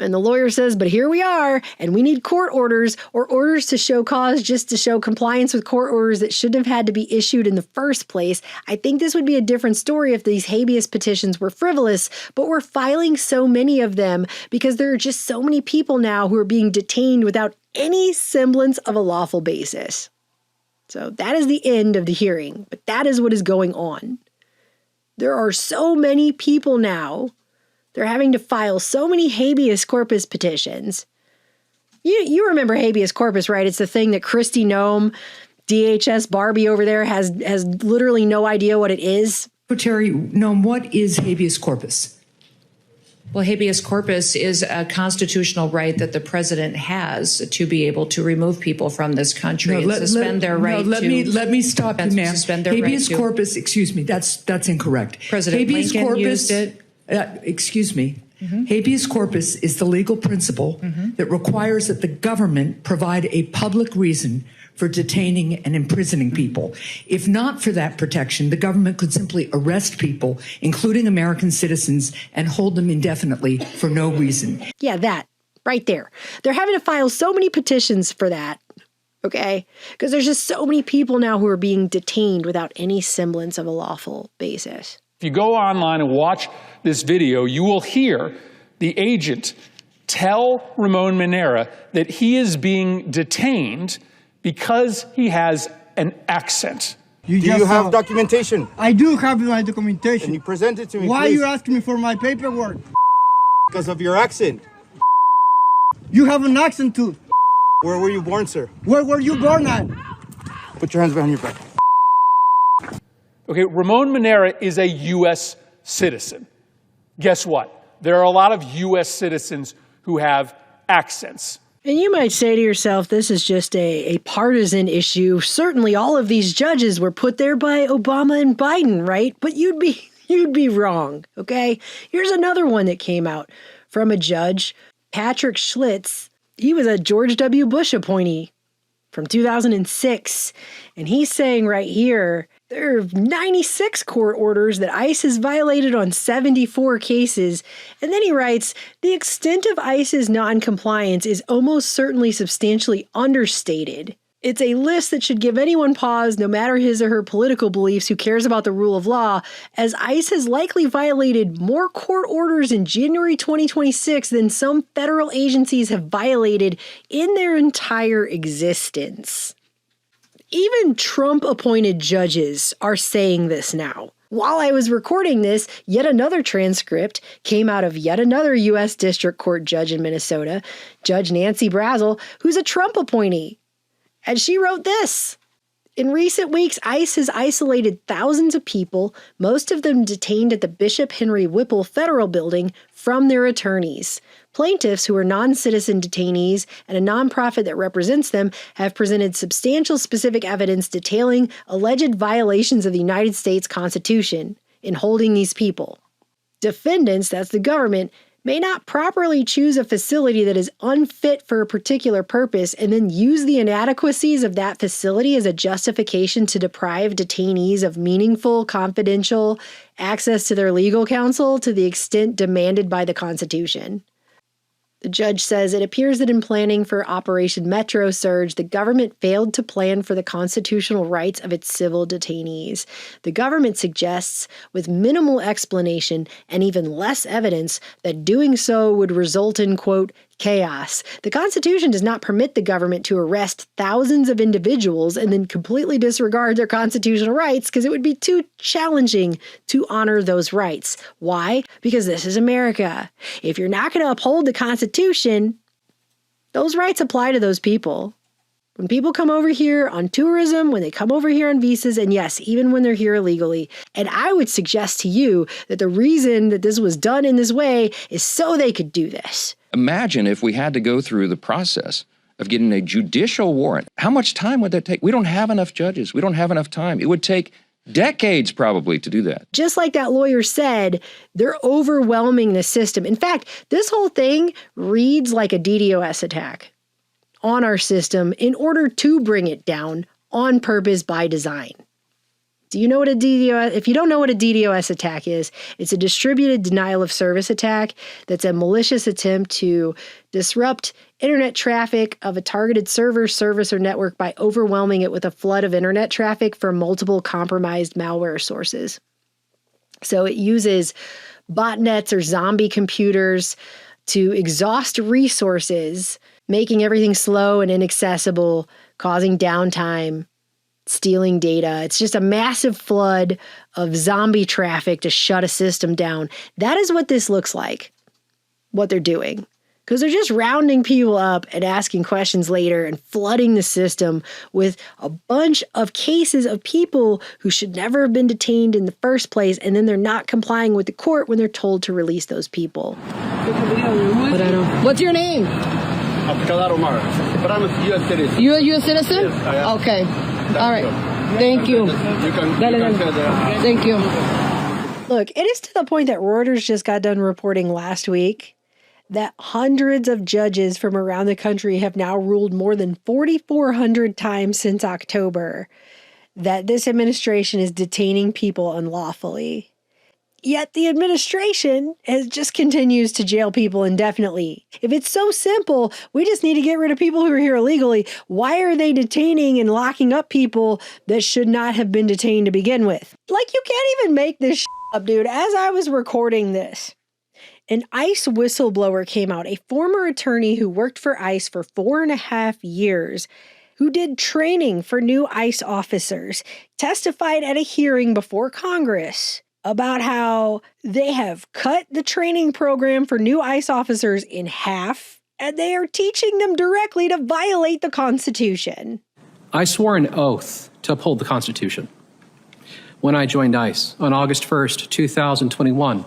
And the lawyer says, but here we are, and we need court orders or orders to show cause just to show compliance with court orders that shouldn't have had to be issued in the first place. I think this would be a different story if these habeas petitions were frivolous, but we're filing so many of them because there are just so many people now who are being detained without any semblance of a lawful basis. So that is the end of the hearing, but that is what is going on. There are so many people now. They're having to file so many habeas corpus petitions. You remember habeas corpus, right? It's the thing that Kristi Noem, DHS Barbie over there, has literally no idea what it is. Terry Noem, what is habeas corpus? Well, habeas corpus is a constitutional right that the president has to be able to remove people from this country and suspend their right let me stop you, ma'am. Habeas corpus, excuse me, that's incorrect. President habeas Lincoln corpus, used it. Excuse me. Habeas corpus is the legal principle that requires that the government provide a public reason for detaining and imprisoning people. If not for that protection, the government could simply arrest people, including American citizens, and hold them indefinitely for no reason. Yeah, that right there. They're having to file so many petitions for that, okay? Because there's just so many people now who are being detained without any semblance of a lawful basis. If you go online and watch this video, you will hear the agent tell Ramon Minera that he is being detained because he has an accent. Do you have documentation? I do have my documentation. Can you present it to me, Why please? are you asking me for my paperwork? Because of your accent. You have an accent too. Where were you born, sir? Where were you born at? Put your hands behind your back. Okay, Ramon Minera is a U.S. citizen. Guess what? There are a lot of U.S. citizens who have accents. And you might say to yourself, this is just a partisan issue. Certainly all of these judges were put there by Obama and Biden, right? But you'd be wrong, okay? Here's another one that came out from a judge, Patrick Schlitz. He was a George W. Bush appointee from 2006. And he's saying right here, there are 96 court orders that ICE has violated on 74 cases. And then he writes, the extent of ICE's non-compliance is almost certainly substantially understated. It's a list that should give anyone pause, no matter his or her political beliefs, who cares about the rule of law, as ICE has likely violated more court orders in January 2026 than some federal agencies have violated in their entire existence. Even Trump-appointed judges are saying this now. While I was recording this, yet another transcript came out of yet another U.S. District Court judge in Minnesota, Judge Nancy Brazel, who's a Trump appointee. And she wrote this. In recent weeks, ICE has isolated thousands of people, most of them detained at the Bishop Henry Whipple Federal Building, from their attorneys. Plaintiffs who are non-citizen detainees and a nonprofit that represents them have presented substantial specific evidence detailing alleged violations of the United States Constitution in holding these people. Defendants, that's the government, may not properly choose a facility that is unfit for a particular purpose and then use the inadequacies of that facility as a justification to deprive detainees of meaningful, confidential access to their legal counsel to the extent demanded by the Constitution. The judge says it appears that in planning for Operation Metro Surge, the government failed to plan for the constitutional rights of its civil detainees. The government suggests, with minimal explanation and even less evidence, that doing so would result in, quote, chaos. The Constitution does not permit the government to arrest thousands of individuals and then completely disregard their constitutional rights because it would be too challenging to honor those rights. Why? Because this is America. If you're not going to uphold the Constitution, those rights apply to those people. When people come over here on tourism, when they come over here on visas, and yes, even when they're here illegally. And I would suggest to you that the reason that this was done in this way is so they could do this. Imagine if we had to go through the process of getting a judicial warrant. How much time would that take? We don't have enough judges. We don't have enough time. It would take decades probably to do that. Just like that lawyer said, they're overwhelming the system. In fact, this whole thing reads like a DDoS attack on our system in order to bring it down on purpose by design. Do you know what a DDoS? If you don't know what a DDoS attack is, it's a distributed denial of service attack that's a malicious attempt to disrupt internet traffic of a targeted server, service, or network by overwhelming it with a flood of internet traffic from multiple compromised malware sources. So it uses botnets or zombie computers to exhaust resources, making everything slow and inaccessible, causing downtime, stealing data. It's just a massive flood of zombie traffic to shut a system down. That is what this looks like, what they're doing. Because they're just rounding people up and asking questions later and flooding the system with a bunch of cases of people who should never have been detained in the first place, and then they're not complying with the court when they're told to release those people. What's your name? Abdullah Omar, but I'm a U.S. citizen. You're a U.S. citizen? Yes, I am. Okay. All right. Thank you. Thank you. Look, it is to the point that Reuters just got done reporting last week that hundreds of judges from around the country have now ruled more than 4,400 times since October that this administration is detaining people unlawfully. Yet the administration just continues to jail people indefinitely. If it's so simple, we just need to get rid of people who are here illegally. Why are they detaining and locking up people that should not have been detained to begin with? Like, you can't even make this up, dude. As I was recording this, an ICE whistleblower came out, a former attorney who worked for ICE for 4.5 years, who did training for new ICE officers, testified at a hearing before Congress about how they have cut the training program for new ICE officers in half, and they are teaching them directly to violate the Constitution. I swore an oath to uphold the Constitution when I joined ICE on August 1st, 2021.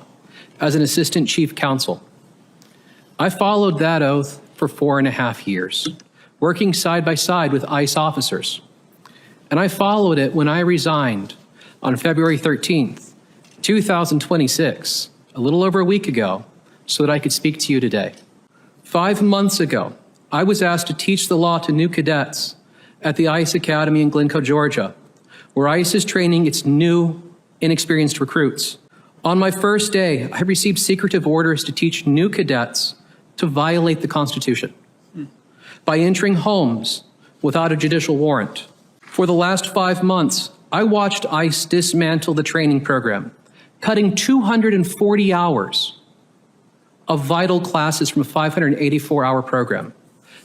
As an assistant chief counsel. I followed that oath for 4.5 years, working side by side with ICE officers. And I followed it when I resigned on February 13th, 2026, a little over a week ago, so that I could speak to you today. 5 months ago, I was asked to teach the law to new cadets at the ICE Academy in Glencoe, Georgia, where ICE is training its new, inexperienced recruits. On my first day, I received secretive orders to teach new cadets to violate the Constitution by entering homes without a judicial warrant. For the last 5 months, I watched ICE dismantle the training program, cutting 240 hours of vital classes from a 584-hour program.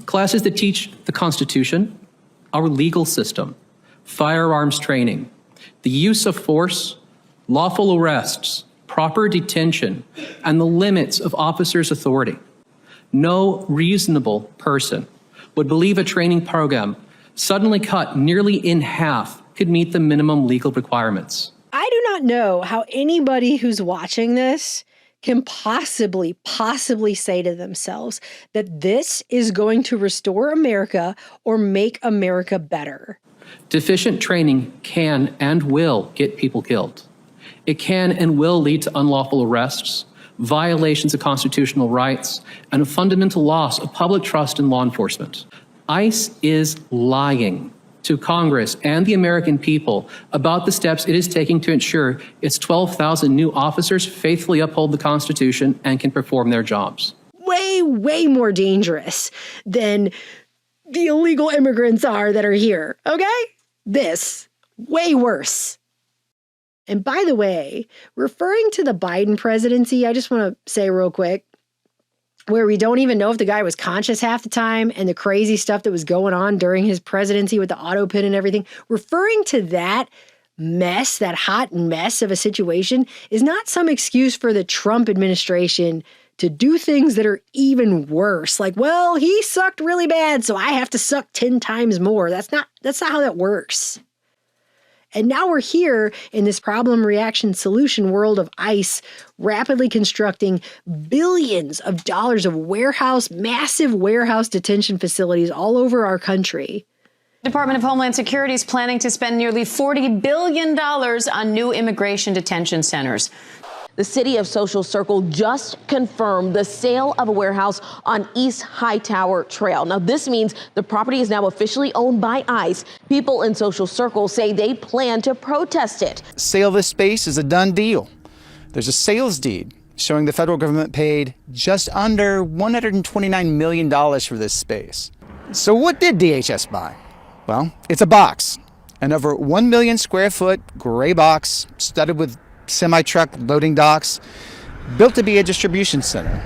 Classes that teach the Constitution, our legal system, firearms training, the use of force, lawful arrests, proper detention, and the limits of officers' authority. No reasonable person would believe a training program suddenly cut nearly in half could meet the minimum legal requirements. I do not know how anybody who's watching this can possibly say to themselves that this is going to restore America or make America better. Deficient training can and will get people killed. It can and will lead to unlawful arrests, violations of constitutional rights, and a fundamental loss of public trust in law enforcement. ICE is lying to Congress and the American people about the steps it is taking to ensure its 12,000 new officers faithfully uphold the Constitution and can perform their jobs. Way more dangerous than the illegal immigrants are that are here, okay? This, way worse. And by the way, referring to the Biden presidency, I just want to say real quick, where we don't even know if the guy was conscious half the time and the crazy stuff that was going on during his presidency with the auto pin and everything, referring to that mess, that hot mess of a situation, is not some excuse for the Trump administration to do things that are even worse. Like, well, he sucked really bad, so I have to suck 10 times more. That's not how that works. And now we're here in this problem reaction solution world of ICE rapidly constructing billions of dollars of massive warehouse detention facilities all over our country. Department of Homeland Security is planning to spend nearly $40 billion on new immigration detention centers. The city of Social Circle just confirmed the sale of a warehouse on East Hightower Trail. Now, this means the property is now officially owned by ICE. People in Social Circle say they plan to protest it. Sale of this space is a done deal. There's a sales deed showing the federal government paid just under $129 million for this space. So what did DHS buy? Well, it's a box, an over 1 million square foot gray box studded with semi-truck loading docks, built to be a distribution center.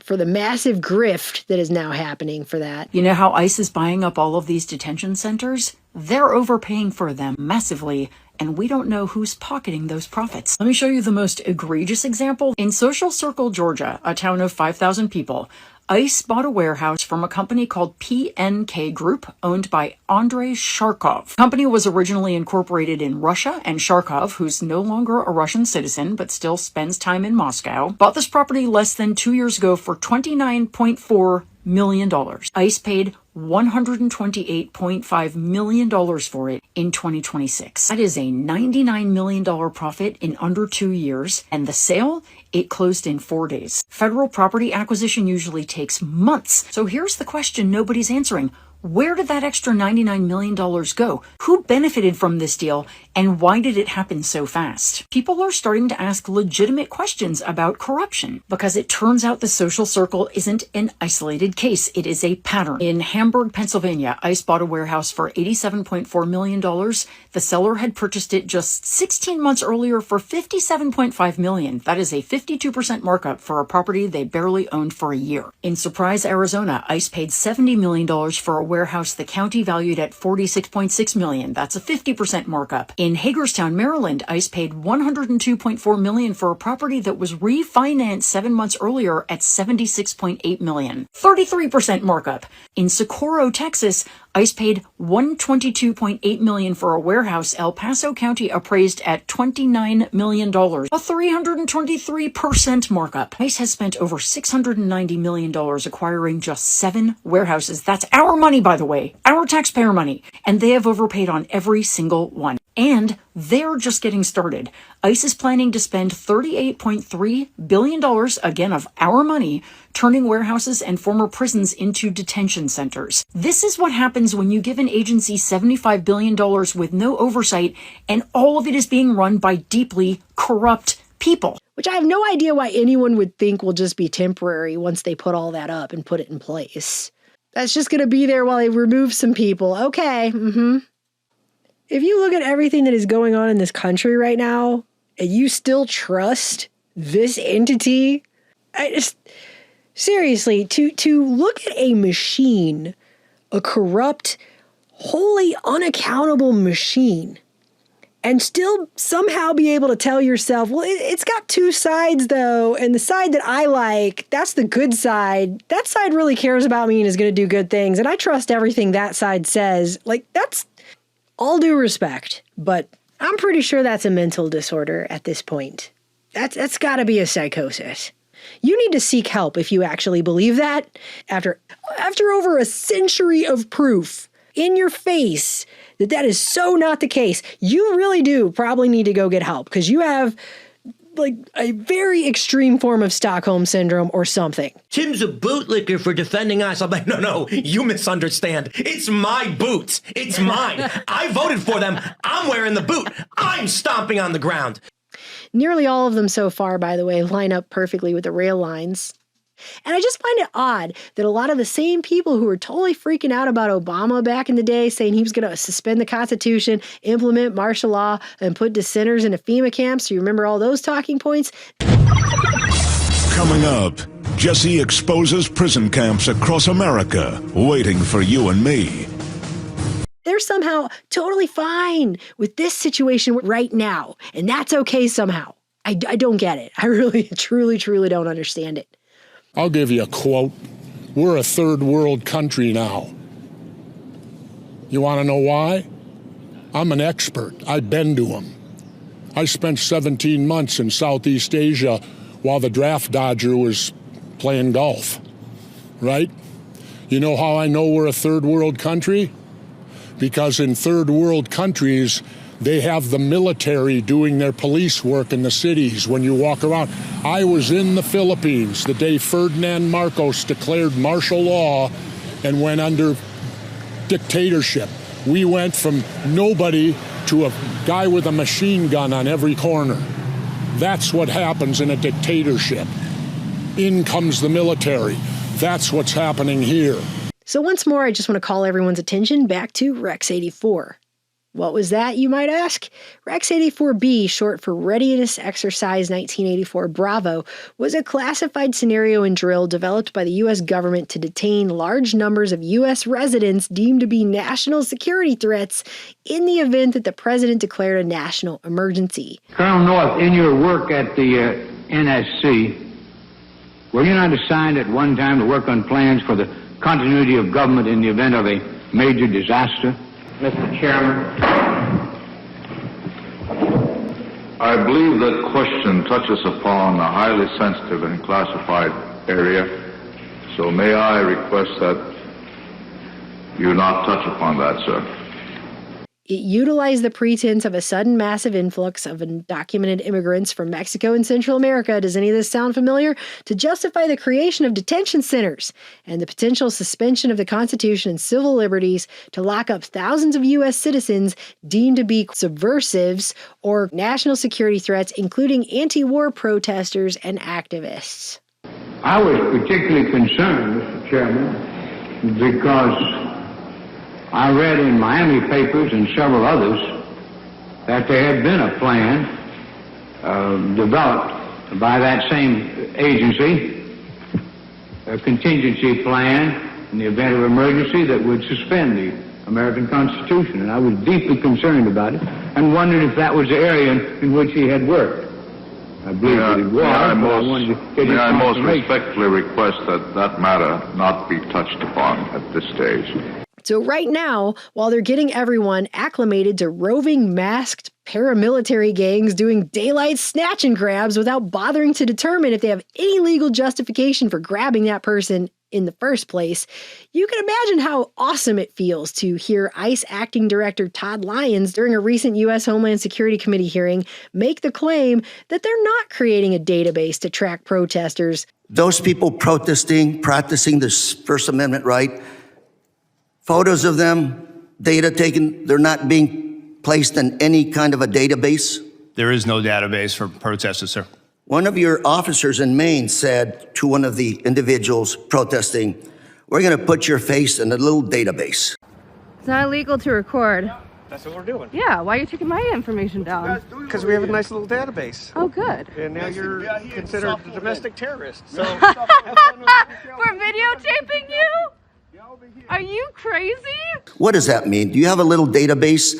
for the massive grift that is now happening for that. You know how ICE is buying up all of these detention centers? They're overpaying for them massively, and we don't know who's pocketing those profits. Let me show you the most egregious example. In Social Circle, Georgia, a town of 5,000 people, ICE bought a warehouse from a company called PNK Group, owned by Andrei Sharkov. The company was originally incorporated in Russia, and Sharkov, who's no longer a Russian citizen but still spends time in Moscow, bought this property less than 2 years ago for $29.4 million. ICE paid $128.5 million for it in 2026. That is a $99 million profit in under 2 years, and the sale, it closed in 4 days. Federal property acquisition usually takes months. So here's the question nobody's answering. Where did that extra $99 million go? Who benefited from this deal, and why did it happen so fast? People are starting to ask legitimate questions about corruption, because it turns out the Social Circle isn't an isolated case. It is a pattern. In Hamburg, Pennsylvania, ICE bought a warehouse for $87.4 million. The seller had purchased it just 16 months earlier for $57.5 million. That is a 52% markup for a property they barely owned for a year. In Surprise, Arizona, ICE paid $70 million for a warehouse the county valued at $46.6 million. That's a 50% markup. In Hagerstown, Maryland, ICE paid $102.4 million for a property that was refinanced 7 months earlier at $76.8 million. 33% markup. In Socorro, Texas, ICE paid $122.8 million for a warehouse El Paso County appraised at $29 million, a 323% markup. ICE has spent over $690 million acquiring just 7 warehouses. That's our money, by the way, our taxpayer money, and they have overpaid on every single one. And they're just getting started. ICE is planning to spend $38.3 billion, again of our money, turning warehouses and former prisons into detention centers. This is what happens when you give an agency $75 billion with no oversight, and all of it is being run by deeply corrupt people. Which I have no idea why anyone would think will just be temporary once they put all that up and put it in place. That's just going to be there while they remove some people. Okay, If you look at everything that is going on in this country right now, and you still trust this entity, seriously, to look at a machine, a corrupt, wholly unaccountable machine, and still somehow be able to tell yourself, well, it's got 2 sides though, and the side that I like, that's the good side. That side really cares about me and is going to do good things, and I trust everything that side says. Like, that's all due respect, but I'm pretty sure that's a mental disorder at this point. That's got to be a psychosis. You need to seek help if you actually believe that. After over a century of proof in your face that is so not the case, you really do probably need to go get help, because you have like a very extreme form of Stockholm syndrome or something. Tim's a bootlicker for defending us. I'm like, no, you misunderstand. It's my boots. It's mine. I voted for them. I'm wearing the boot. I'm stomping on the ground. Nearly all of them so far, by the way, line up perfectly with the rail lines. And I just find it odd that a lot of the same people who were totally freaking out about Obama back in the day, saying he was going to suspend the Constitution, implement martial law, and put dissenters into FEMA camps. You remember all those talking points? Coming up, Jesse exposes prison camps across America, waiting for you and me. They're somehow totally fine with this situation right now, and that's okay somehow. I don't get it. I really, truly don't understand it. I'll give you a quote. We're a third world country now. You want to know why? I'm an expert. I've been to them. I spent 17 months in Southeast Asia while the draft dodger was playing golf, right? You know how I know we're a third world country? Because in third world countries, they have the military doing their police work in the cities when you walk around. I was in the Philippines the day Ferdinand Marcos declared martial law and went under dictatorship. We went from nobody to a guy with a machine gun on every corner. That's what happens in a dictatorship. In comes the military. That's what's happening here. So once more, I just want to call everyone's attention back to Rex 84. What was that, you might ask? Rex 84B, short for Readiness Exercise 1984 Bravo, was a classified scenario and drill developed by the U.S. government to detain large numbers of U.S. residents deemed to be national security threats in the event that the president declared a national emergency. Colonel North, in your work at the NSC, were you not assigned at one time to work on plans for the continuity of government in the event of a major disaster? Mr. Chairman. I believe that question touches upon a highly sensitive and classified area, so may I request that you not touch upon that, sir. It utilized the pretense of a sudden massive influx of undocumented immigrants from Mexico and Central America, does any of this sound familiar, to justify the creation of detention centers and the potential suspension of the Constitution and civil liberties to lock up thousands of U.S. citizens deemed to be subversives or national security threats, including anti-war protesters and activists. I was particularly concerned, Mr. Chairman, because I read in Miami papers and several others that there had been a plan developed by that same agency, a contingency plan in the event of emergency that would suspend the American Constitution. And I was deeply concerned about it and wondered if that was the area in which he had worked. I believe that it was, May I most respectfully request that that matter not be touched upon at this stage. So right now, while they're getting everyone acclimated to roving masked paramilitary gangs doing daylight snatch and grabs without bothering to determine if they have any legal justification for grabbing that person in the first place, you can imagine how awesome it feels to hear ICE Acting Director Todd Lyons during a recent U.S. Homeland Security Committee hearing make the claim that they're not creating a database to track protesters. Those people protesting, practicing this First Amendment right, photos of them, data taken, they're not being placed in any kind of a database? There is no database for protesters, sir. One of your officers in Maine said to one of the individuals protesting, "We're going to put your face in a little database." It's not illegal to record. That's what we're doing. Yeah, why are you taking my information down? Because we have a nice little database. Oh, good. And now you're considered a domestic terrorist. So We're videotaping you? Are you crazy? What does that mean? Do you have a little database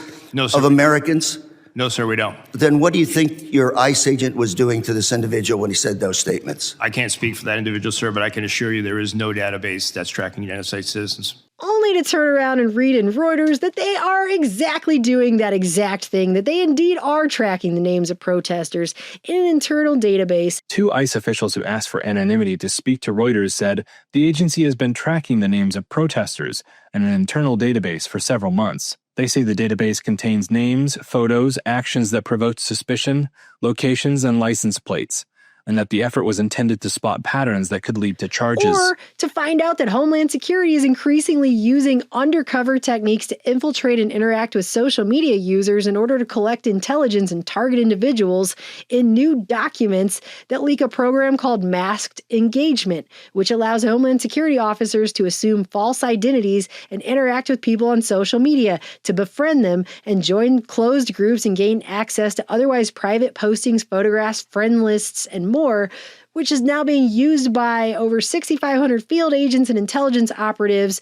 of Americans? No, sir, we don't. Then what do you think your ICE agent was doing to this individual when he said those statements? I can't speak for that individual, sir, but I can assure you there is no database that's tracking United States citizens. Only to turn around and read in Reuters that they are exactly doing that exact thing, that they indeed are tracking the names of protesters in an internal database. Two ICE officials who asked for anonymity to speak to Reuters said the agency has been tracking the names of protesters in an internal database for several months. They say the database contains names, photos, actions that provoke suspicion, locations, and license plates, and that the effort was intended to spot patterns that could lead to charges. Or to find out that Homeland Security is increasingly using undercover techniques to infiltrate and interact with social media users in order to collect intelligence and target individuals in new documents that leak a program called Masked Engagement, which allows Homeland Security officers to assume false identities and interact with people on social media, to befriend them and join closed groups and gain access to otherwise private postings, photographs, friend lists, and more, which is now being used by over 6,500 field agents and intelligence operatives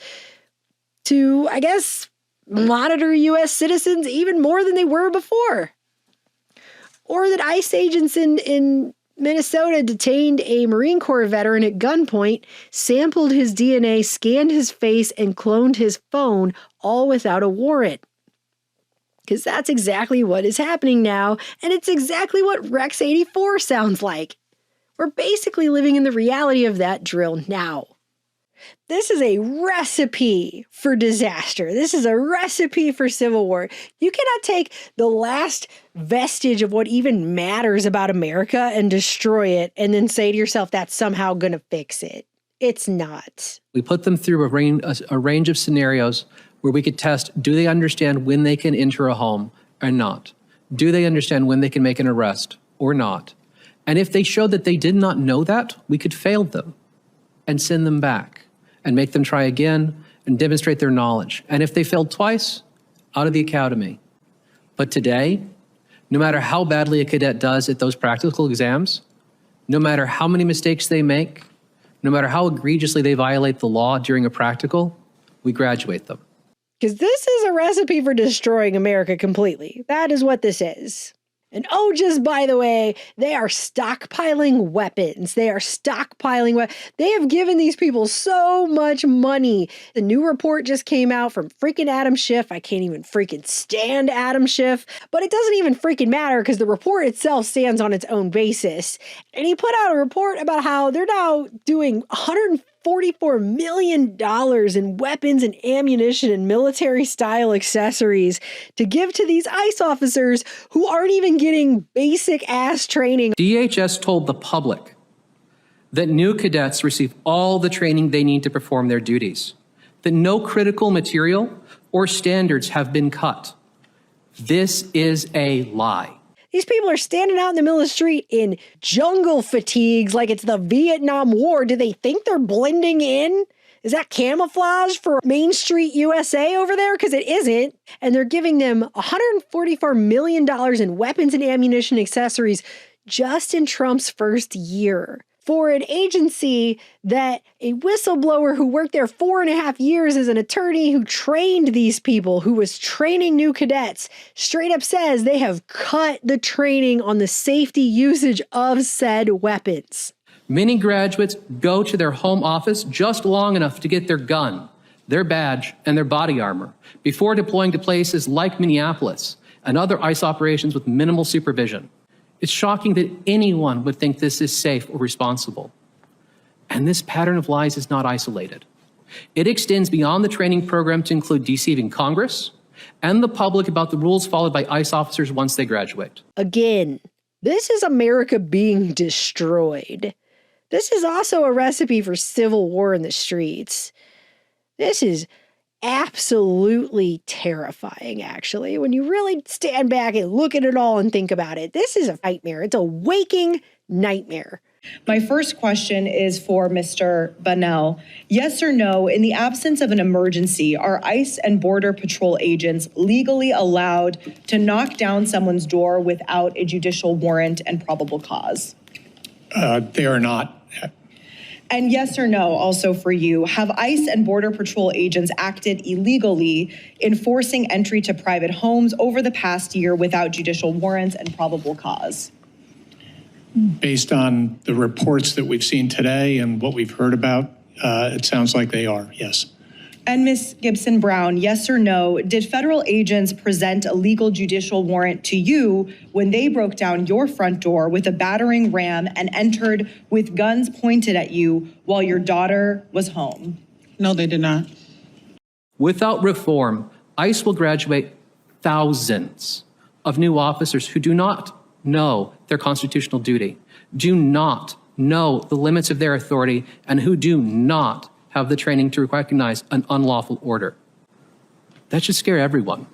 to, I guess, monitor U.S. citizens even more than they were before. Or that ICE agents in Minnesota detained a Marine Corps veteran at gunpoint, sampled his DNA, scanned his face, and cloned his phone, all without a warrant. Because that's exactly what is happening now, and it's exactly what Rex 84 sounds like. We're basically living in the reality of that drill now. This is a recipe for disaster. This is a recipe for civil war. You cannot take the last vestige of what even matters about America and destroy it and then say to yourself that's somehow going to fix it. It's not. We put them through a range of scenarios where we could test, do they understand when they can enter a home or not? Do they understand when they can make an arrest or not? And if they showed that they did not know that, we could fail them and send them back and make them try again and demonstrate their knowledge. And if they failed twice, out of the academy. But today, no matter how badly a cadet does at those practical exams, no matter how many mistakes they make, no matter how egregiously they violate the law during a practical, we graduate them. Because this is a recipe for destroying America completely. That is what this is. And oh, just by the way, they are stockpiling weapons. They are stockpiling weapons. They have given these people so much money. The new report just came out from freaking Adam Schiff. I can't even freaking stand Adam Schiff, but it doesn't even freaking matter because the report itself stands on its own basis. And he put out a report about how they're now doing $144 million in weapons and ammunition and military-style accessories to give to these ICE officers who aren't even getting basic-ass training. DHS told the public that new cadets receive all the training they need to perform their duties, that no critical material or standards have been cut. This is a lie. These people are standing out in the middle of the street in jungle fatigues like it's the Vietnam War. Do they think they're blending in? Is that camouflage for Main Street USA over there? Because it isn't. And they're giving them $144 million in weapons and ammunition accessories just in Trump's first year. For an agency that a whistleblower who worked there 4.5 years as an attorney who trained these people, who was training new cadets, straight up says they have cut the training on the safety usage of said weapons. Many graduates go to their home office just long enough to get their gun, their badge, and their body armor before deploying to places like Minneapolis and other ICE operations with minimal supervision. It's shocking that anyone would think this is safe or responsible. And this pattern of lies is not isolated. It extends beyond the training program to include deceiving Congress and the public about the rules followed by ICE officers once they graduate. Again, this is America being destroyed. This is also a recipe for civil war in the streets. This is absolutely terrifying, actually, when you really stand back and look at it all and think about it. This is a nightmare. It's a waking nightmare. My first question is for Mr. Bunnell. Yes or no, in the absence of an emergency, are ICE and Border Patrol agents legally allowed to knock down someone's door without a judicial warrant and probable cause? They are not. And yes or no, also for you, have ICE and Border Patrol agents acted illegally in forcing entry to private homes over the past year without judicial warrants and probable cause? Based on the reports that we've seen today and what we've heard about, it sounds like they are, yes. And Ms. Gibson-Brown, yes or no, did federal agents present a legal judicial warrant to you when they broke down your front door with a battering ram and entered with guns pointed at you while your daughter was home? No, they did not. Without reform, ICE will graduate thousands of new officers who do not know their constitutional duty, do not know the limits of their authority, and who do not have the training to recognize an unlawful order. That should scare everyone.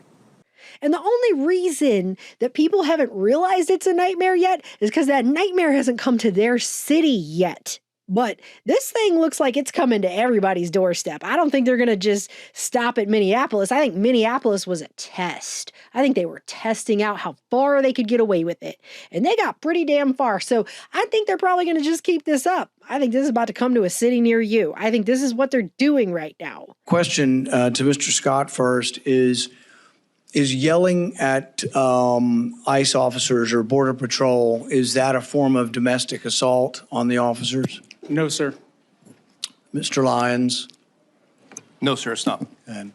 And the only reason that people haven't realized it's a nightmare yet is because that nightmare hasn't come to their city yet. But this thing looks like it's coming to everybody's doorstep. I don't think they're going to just stop at Minneapolis. I think Minneapolis was a test. I think they were testing out how far they could get away with it. And they got pretty damn far. So I think they're probably going to just keep this up. I think this is about to come to a city near you. I think this is what they're doing right now. Question to Mr. Scott first is yelling at ICE officers or Border Patrol, is that a form of domestic assault on the officers? No, sir. Mr. Lyons? No, sir, it's not. And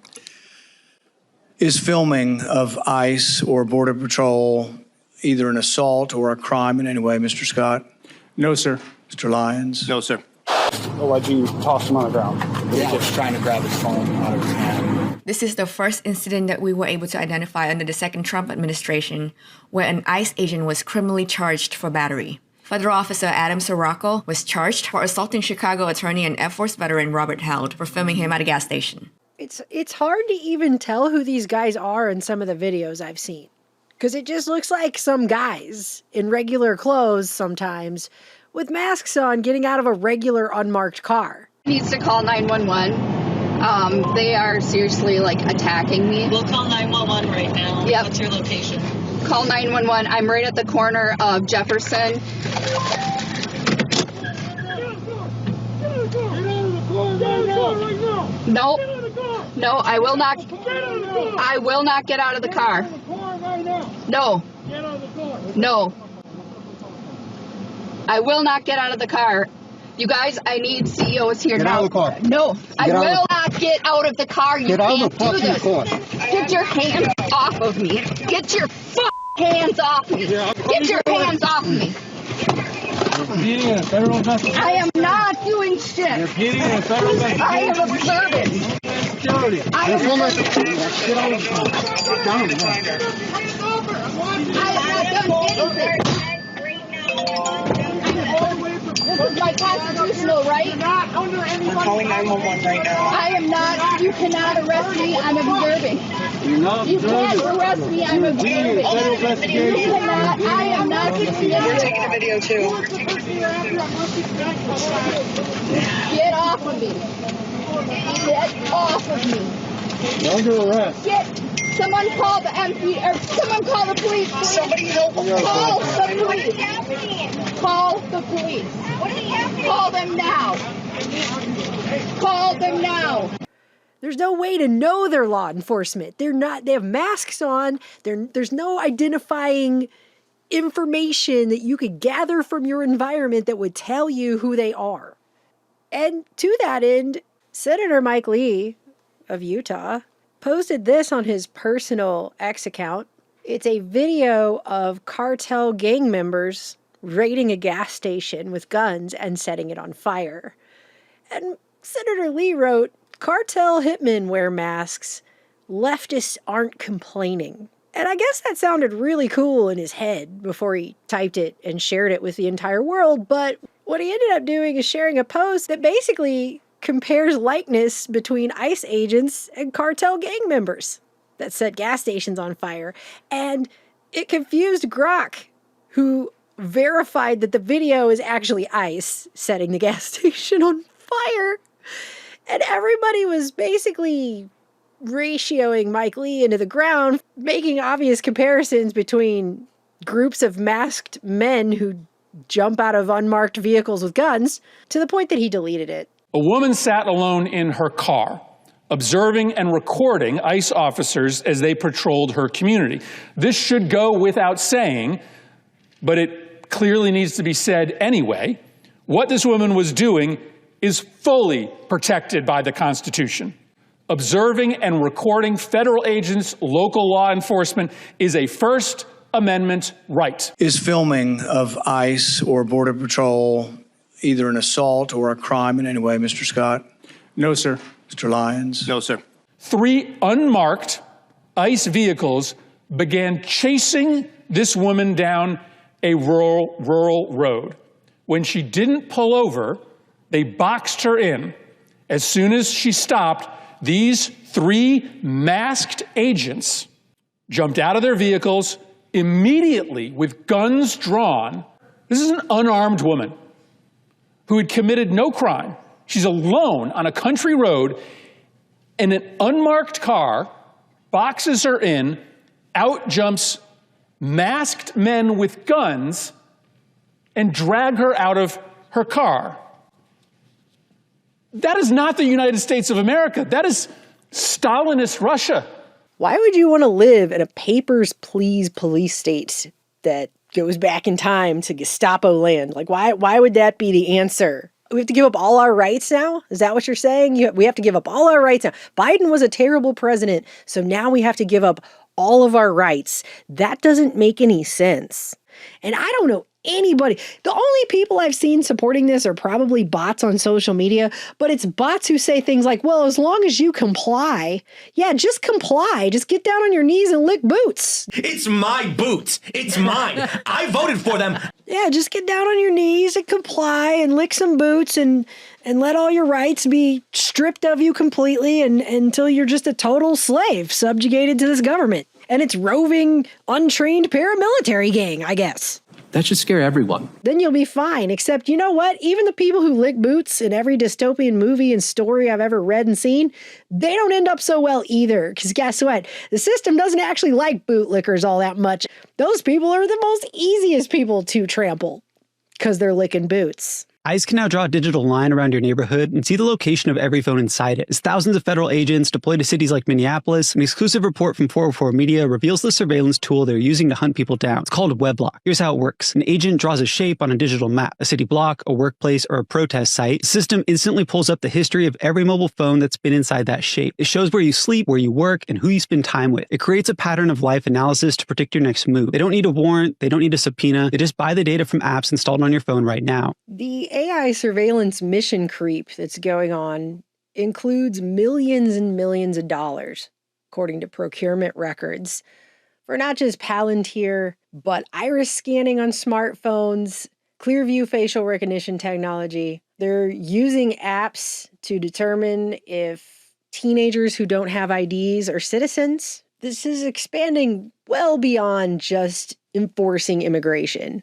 is filming of ICE or Border Patrol either an assault or a crime in any way, Mr. Scott? No, sir. Mr. Lyons? No, sir. OIG tossed him on the ground. Yeah, just trying to grab his phone out of his hand. This is the first incident that we were able to identify under the second Trump administration where an ICE agent was criminally charged for battery. Federal officer Adam Sirocco was charged for assaulting Chicago attorney and Air Force veteran Robert Held for filming him at a gas station. It's hard to even tell who these guys are in some of the videos I've seen. Because it just looks like some guys in regular clothes sometimes with masks on getting out of a regular unmarked car. Needs to call 911. They are seriously, like, attacking me. We'll call 911 right now. Yep. What's your location? Call 911. I'm right at the corner of Jefferson. No. No, I will not. I will not get out of the car. No. No. I will not get out of the car. You guys, I need CEOs here now. Get out of the car. No, I will not get out of the car. You can't do this. Get your hands off of me. Get your hands off me. Get your hands off me. I am not doing shit. I am observing. I am observing. I have not done anything. This is my constitutional right. Not under anybody's. We're calling 911 right now. I am not. You cannot arrest me. I'm observing. You're not You can't arrest me. I'm observing. You cannot. I am not doing anything. We're taking a video too. Get off of me. Get off of me. You're under arrest. Someone call the MP, or someone call the police. Please. Somebody help them. Call the police. Call the police. What is happening? Call them now. Call them now. There's no way to know they're law enforcement. They're not, they have masks on. There's no identifying information that you could gather from your environment that would tell you who they are. And to that end, Senator Mike Lee of Utah posted this on his personal X account. It's a video of cartel gang members raiding a gas station with guns and setting it on fire. And Senator Lee wrote, "Cartel hitmen wear masks. Leftists aren't complaining." And I guess that sounded really cool in his head before he typed it and shared it with the entire world. But what he ended up doing is sharing a post that basically compares likeness between ICE agents and cartel gang members that set gas stations on fire. And it confused Grok, who verified that the video is actually ICE setting the gas station on fire. And everybody was basically ratioing Mike Lee into the ground, making obvious comparisons between groups of masked men who jump out of unmarked vehicles with guns, to the point that he deleted it. A woman sat alone in her car, observing and recording ICE officers as they patrolled her community. This should go without saying, but it clearly needs to be said anyway. What this woman was doing is fully protected by the Constitution. Observing and recording federal agents, local law enforcement is a First Amendment right. Is filming of ICE or Border Patrol either an assault or a crime in any way, Mr. Scott? No, sir. Mr. Lyons? No, sir. 3 unmarked ICE vehicles began chasing this woman down a rural road. When she didn't pull over, they boxed her in. As soon as she stopped, these 3 masked agents jumped out of their vehicles immediately with guns drawn. This is an unarmed woman who had committed no crime. She's alone on a country road, and an unmarked car boxes her in. Out jumps masked men with guns and drag her out of her car. That is not the United States of America. That is Stalinist Russia. Why would you want to live in a papers, please police state that goes back in time to Gestapo land? Like, why would that be the answer? We have to give up all our rights now? Is that what you're saying? We have to give up all our rights now. Biden was a terrible president, so now we have to give up all of our rights. That doesn't make any sense. And I don't know anybody. The only people I've seen supporting this are probably bots on social media, but it's bots who say things like, well, as long as you comply. Yeah, just comply. Just get down on your knees and lick boots. It's my boots. It's mine. I voted for them. Yeah, just get down on your knees and comply and lick some boots and let all your rights be stripped of you completely until you're just a total slave subjugated to this government and its roving, untrained paramilitary gang, I guess. That should scare everyone. Then you'll be fine. Except, you know what? Even the people who lick boots in every dystopian movie and story I've ever read and seen, they don't end up so well either. Because guess what? The system doesn't actually like bootlickers all that much. Those people are the most easiest people to trample because they're licking boots. ICE can now draw a digital line around your neighborhood and see the location of every phone inside it. As thousands of federal agents deploy to cities like Minneapolis, an exclusive report from 404 Media reveals the surveillance tool they're using to hunt people down. It's called a weblock. Here's how it works. An agent draws a shape on a digital map, a city block, a workplace, or a protest site. The system instantly pulls up the history of every mobile phone that's been inside that shape. It shows where you sleep, where you work, and who you spend time with. It creates a pattern of life analysis to predict your next move. They don't need a warrant. They don't need a subpoena. They just buy the data from apps installed on your phone right now. The AI surveillance mission creep that's going on includes millions and millions of dollars, according to procurement records, for not just Palantir, but iris scanning on smartphones, Clearview facial recognition technology. They're using apps to determine if teenagers who don't have IDs are citizens. This is expanding well beyond just enforcing immigration.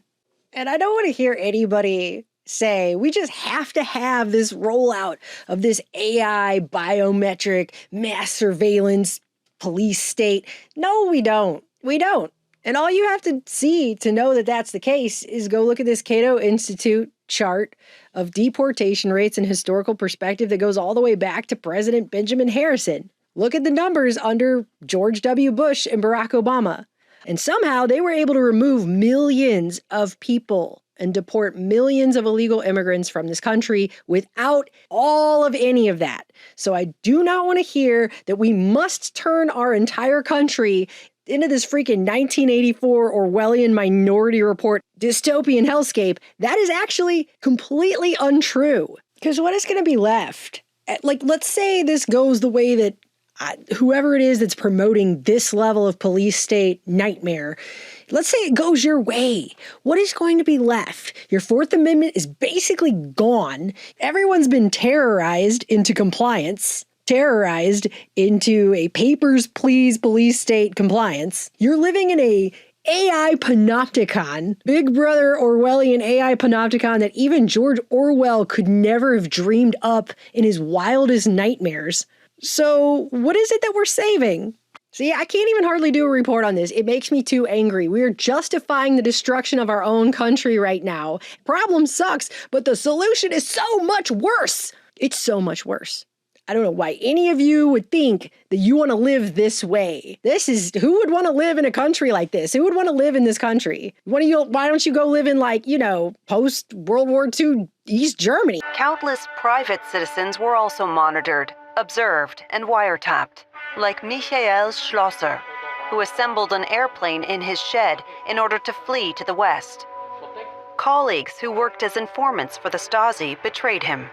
And I don't want to hear anybody say, we just have to have this rollout of this AI biometric mass surveillance police state. No, we don't. We don't. And all you have to see to know that that's the case is go look at this Cato Institute chart of deportation rates and historical perspective that goes all the way back to President Benjamin Harrison. Look at the numbers under George W. Bush and Barack Obama. And somehow they were able to remove millions of people and deport millions of illegal immigrants from this country without all of any of that. So I do not want to hear that we must turn our entire country into this freaking 1984 Orwellian Minority Report dystopian hellscape. That is actually completely untrue. Because what is going to be left? Like, let's say this goes the way that whoever it is that's promoting this level of police state nightmare, let's say it goes your way. What is going to be left? Your Fourth Amendment is basically gone. Everyone's been terrorized into compliance, terrorized into a papers, please police state compliance. You're living in a AI panopticon, Big Brother Orwellian AI panopticon that even George Orwell could never have dreamed up in his wildest nightmares. So what is it that we're saving? See, I can't even hardly do a report on this. It makes me too angry. We are justifying the destruction of our own country right now. Problem sucks, but the solution is so much worse. It's so much worse. I don't know why any of you would think that you want to live this way. Who would want to live in a country like this? Who would want to live in this country? Why don't you go live in post-World War II East Germany? Countless private citizens were also monitored, observed, and wiretapped, like Michael Schlosser, who assembled an airplane in his shed in order to flee to the West. Colleagues who worked as informants for the Stasi betrayed him.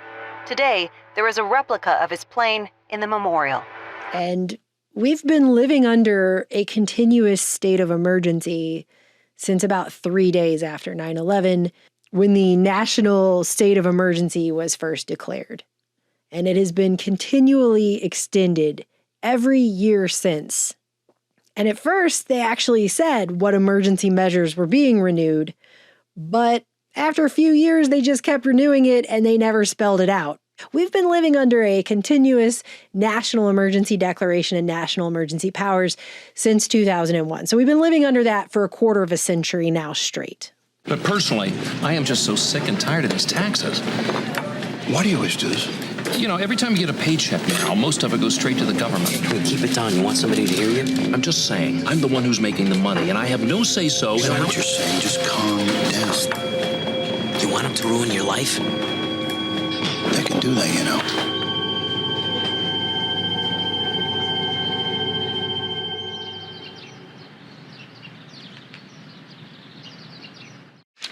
Today, there is a replica of his plane in the memorial. And we've been living under a continuous state of emergency since about 3 days after 9/11, when the national state of emergency was first declared. And it has been continually extended every year since. And at first, they actually said what emergency measures were being renewed, but after a few years, they just kept renewing it and they never spelled it out. We've been living under a continuous national emergency declaration and national emergency powers since 2001. So we've been living under that for a quarter of a century now straight. But personally, I am just so sick and tired of these taxes. Why do you always do this? You know, every time you get a paycheck now, most of it goes straight to the government. Keep it down. You want somebody to hear you? I'm just saying, I'm the one who's making the money, and I have no say-so. You know what you're saying? Just calm down. You want him to ruin your life? They can do that, you know.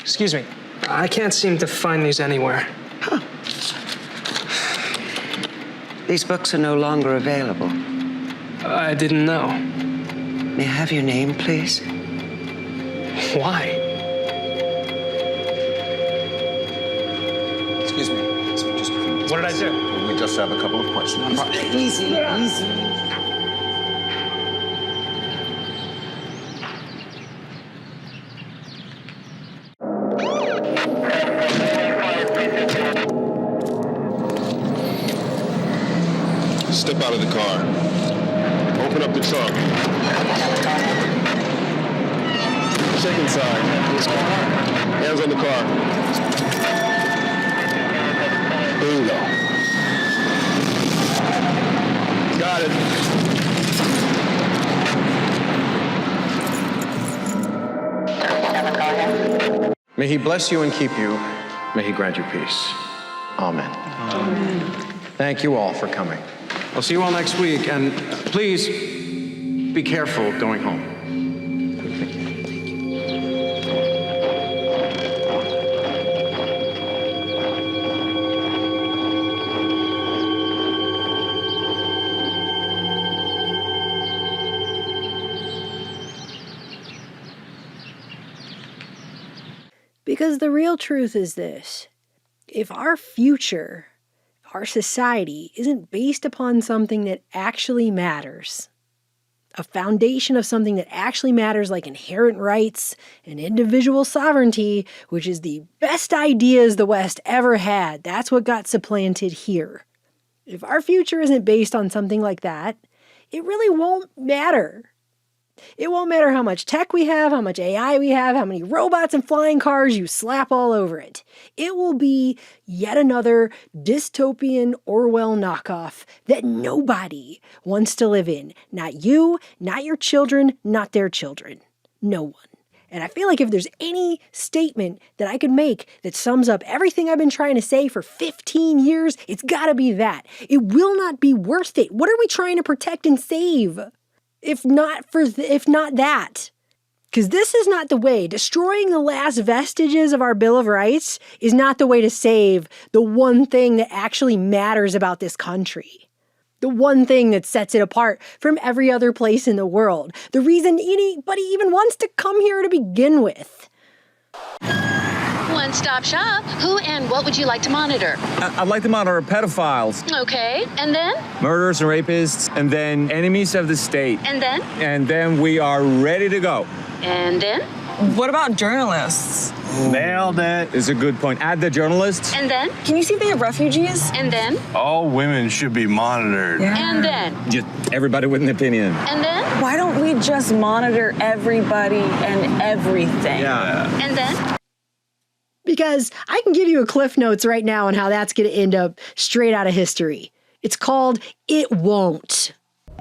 Excuse me. I can't seem to find these anywhere. Huh. These books are no longer available. I didn't know. May I have your name, please? Why? Excuse me. What did I do? We just have a couple of questions. Easy, easy. Step out of the car. Open up the trunk. Check inside. Hands on the car. There you go. Got it. May he bless you and keep you. May he grant you peace. Amen. Amen. Thank you all for coming. I'll see you all next week, and please be careful going home. Because the real truth is this: if our future, our society, isn't based upon something that actually matters, a foundation of something that actually matters, like inherent rights and individual sovereignty, which is the best ideas the West ever had, that's what got supplanted here. If our future isn't based on something like that, it really won't matter. It won't matter how much tech we have, how much AI we have, how many robots and flying cars you slap all over it. It will be yet another dystopian Orwell knockoff that nobody wants to live in. Not you, not your children, not their children. No one. And I feel like if there's any statement that I could make that sums up everything I've been trying to say for 15 years, it's gotta be that. It will not be worth it. What are we trying to protect and save? If not that. Because this is not the way. Destroying the last vestiges of our Bill of Rights is not the way to save the one thing that actually matters about this country. The one thing that sets it apart from every other place in the world. The reason anybody even wants to come here to begin with. One-stop shop. Who and what would you like to monitor? I'd like to monitor pedophiles. Okay, and then? Murderers and rapists, and then enemies of the state. And then? And then we are ready to go. And then? What about journalists? Nailed it. Is a good point. Add the journalists. And then? Can you see if they have refugees? And then? All women should be monitored. Yeah. And then? Just everybody with an opinion. And then? Why don't we just monitor everybody and everything? Yeah. And then? Because I can give you a Cliff Notes right now on how that's going to end up straight out of history. It's called It Won't.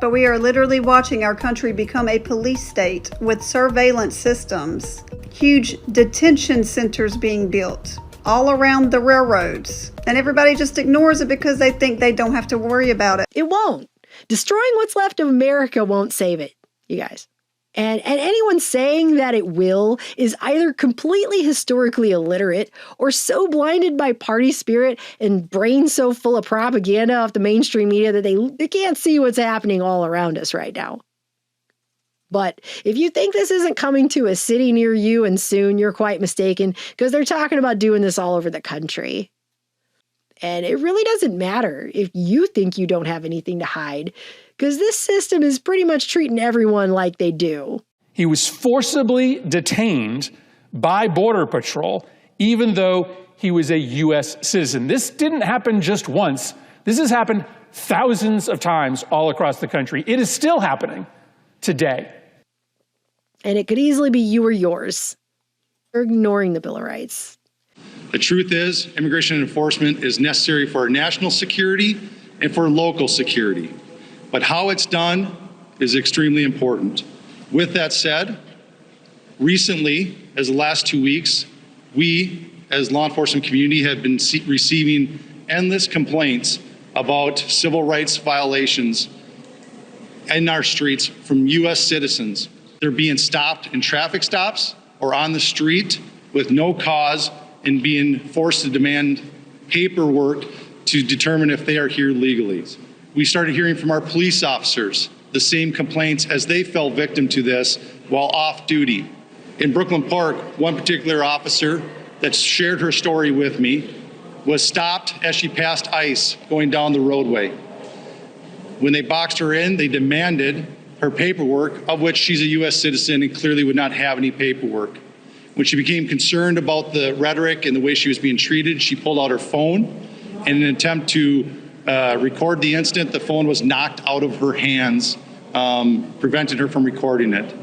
But we are literally watching our country become a police state with surveillance systems, huge detention centers being built all around the railroads. And everybody just ignores it because they think they don't have to worry about it. It won't. Destroying what's left of America won't save it, you guys. And anyone saying that it will is either completely historically illiterate or so blinded by party spirit and brains so full of propaganda off the mainstream media that they can't see what's happening all around us right now. But if you think this isn't coming to a city near you and soon, you're quite mistaken, because they're talking about doing this all over the country. And it really doesn't matter if you think you don't have anything to hide, because this system is pretty much treating everyone like they do. He was forcibly detained by Border Patrol, even though he was a U.S. citizen. This didn't happen just once. This has happened thousands of times all across the country. It is still happening today. And it could easily be you or yours. You're ignoring the Bill of Rights. The truth is, immigration enforcement is necessary for our national security and for local security. But how it's done is extremely important. With that said, recently, as the last 2 weeks, we, as law enforcement community, have been receiving endless complaints about civil rights violations in our streets from U.S. citizens. They're being stopped in traffic stops or on the street with no cause and being forced to demand paperwork to determine if they are here legally. We started hearing from our police officers the same complaints as they fell victim to this while off duty. In Brooklyn Park, one particular officer that shared her story with me was stopped as she passed ICE going down the roadway. When they boxed her in, they demanded her paperwork, of which she's a U.S. citizen and clearly would not have any paperwork. When she became concerned about the rhetoric and the way she was being treated, she pulled out her phone in an attempt to record the incident. The phone was knocked out of her hands, prevented her from recording it.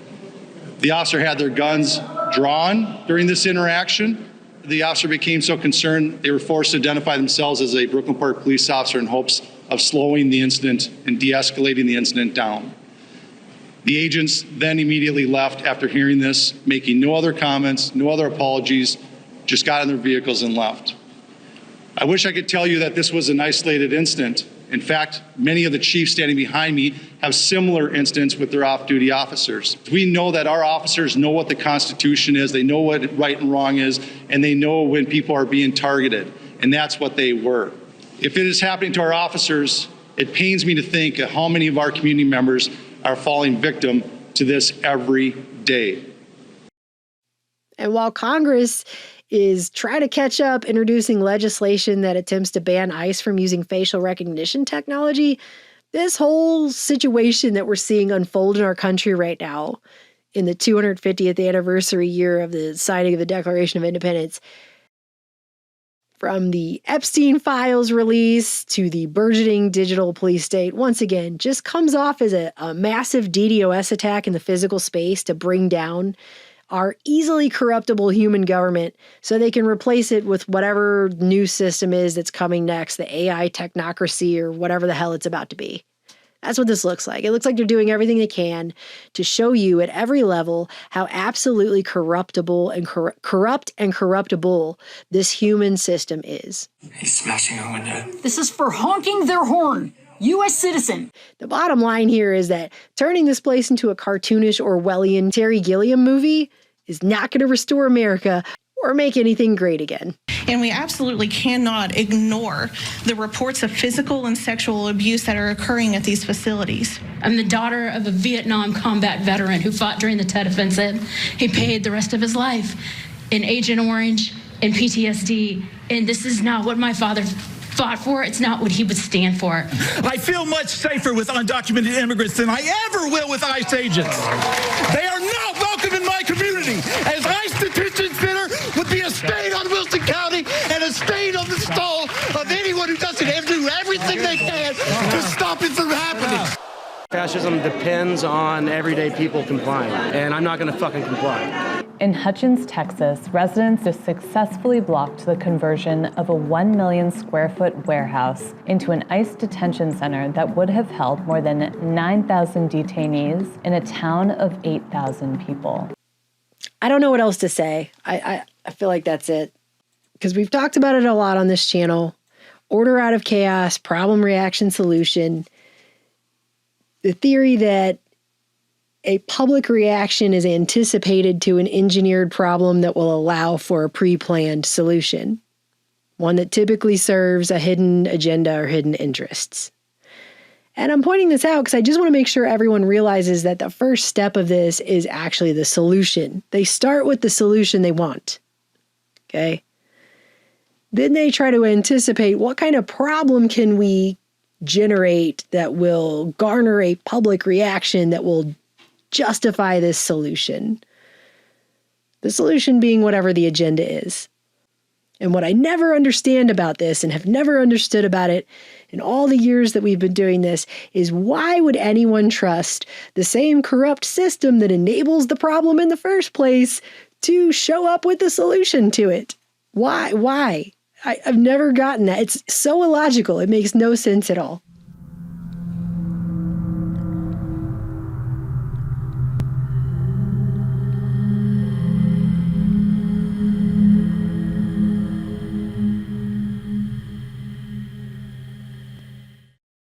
The officer had their guns drawn during this interaction. The officer became so concerned they were forced to identify themselves as a Brooklyn Park police officer in hopes of slowing the incident and de-escalating the incident down. The agents then immediately left after hearing this, making no other comments, no other apologies, just got in their vehicles and left. I wish I could tell you that this was an isolated incident. In fact, many of the chiefs standing behind me have similar incidents with their off-duty officers. We know that our officers know what the Constitution is, they know what right and wrong is, and they know when people are being targeted, and that's what they were. If it is happening to our officers, it pains me to think of how many of our community members are falling victim to this every day. And while Congress is trying to catch up, introducing legislation that attempts to ban ICE from using facial recognition technology, this whole situation that we're seeing unfold in our country right now, in the 250th anniversary year of the signing of the Declaration of Independence, from the Epstein files release to the burgeoning digital police state, once again, just comes off as a massive DDoS attack in the physical space to bring down our easily corruptible human government so they can replace it with whatever new system is that's coming next, the AI technocracy or whatever the hell it's about to be. That's what this looks like. It looks like they're doing everything they can to show you at every level how absolutely corruptible and corrupt and corruptible this human system is. He's smashing a window. This is for honking their horn. U.S. citizen. The bottom line here is that turning this place into a cartoonish Orwellian Terry Gilliam movie is not going to restore America or make anything great again. And we absolutely cannot ignore the reports of physical and sexual abuse that are occurring at these facilities. I'm the daughter of a Vietnam combat veteran who fought during the Tet Offensive. He paid the rest of his life in Agent Orange and PTSD. And this is not what my father fought for. It's not what he would stand for. I feel much safer with undocumented immigrants than I ever will with ICE agents. They are not welcome in my community. As ICE detention center would be a stain on Wilson County and a stain on the stall of anyone who doesn't do everything they can to stop it from happening. Fascism depends on everyday people complying, and I'm not going to fucking comply. In Hutchins, Texas, residents just successfully blocked the conversion of a 1 million square foot warehouse into an ICE detention center that would have held more than 9,000 detainees in a town of 8,000 people. I don't know what else to say. I feel like that's it. Because we've talked about it a lot on this channel. Order out of chaos, problem, reaction, solution. The theory that a public reaction is anticipated to an engineered problem that will allow for a pre-planned solution, one that typically serves a hidden agenda or hidden interests. And I'm pointing this out because I just want to make sure everyone realizes that the first step of this is actually the solution. They start with the solution they want, okay? Then they try to anticipate what kind of problem can we generate that will garner a public reaction that will justify this solution. The solution being whatever the agenda is. And what I never understand about this and have never understood about it in all the years that we've been doing this is why would anyone trust the same corrupt system that enables the problem in the first place to show up with the solution to it? Why? I've never gotten that. It's so illogical. It makes no sense at all.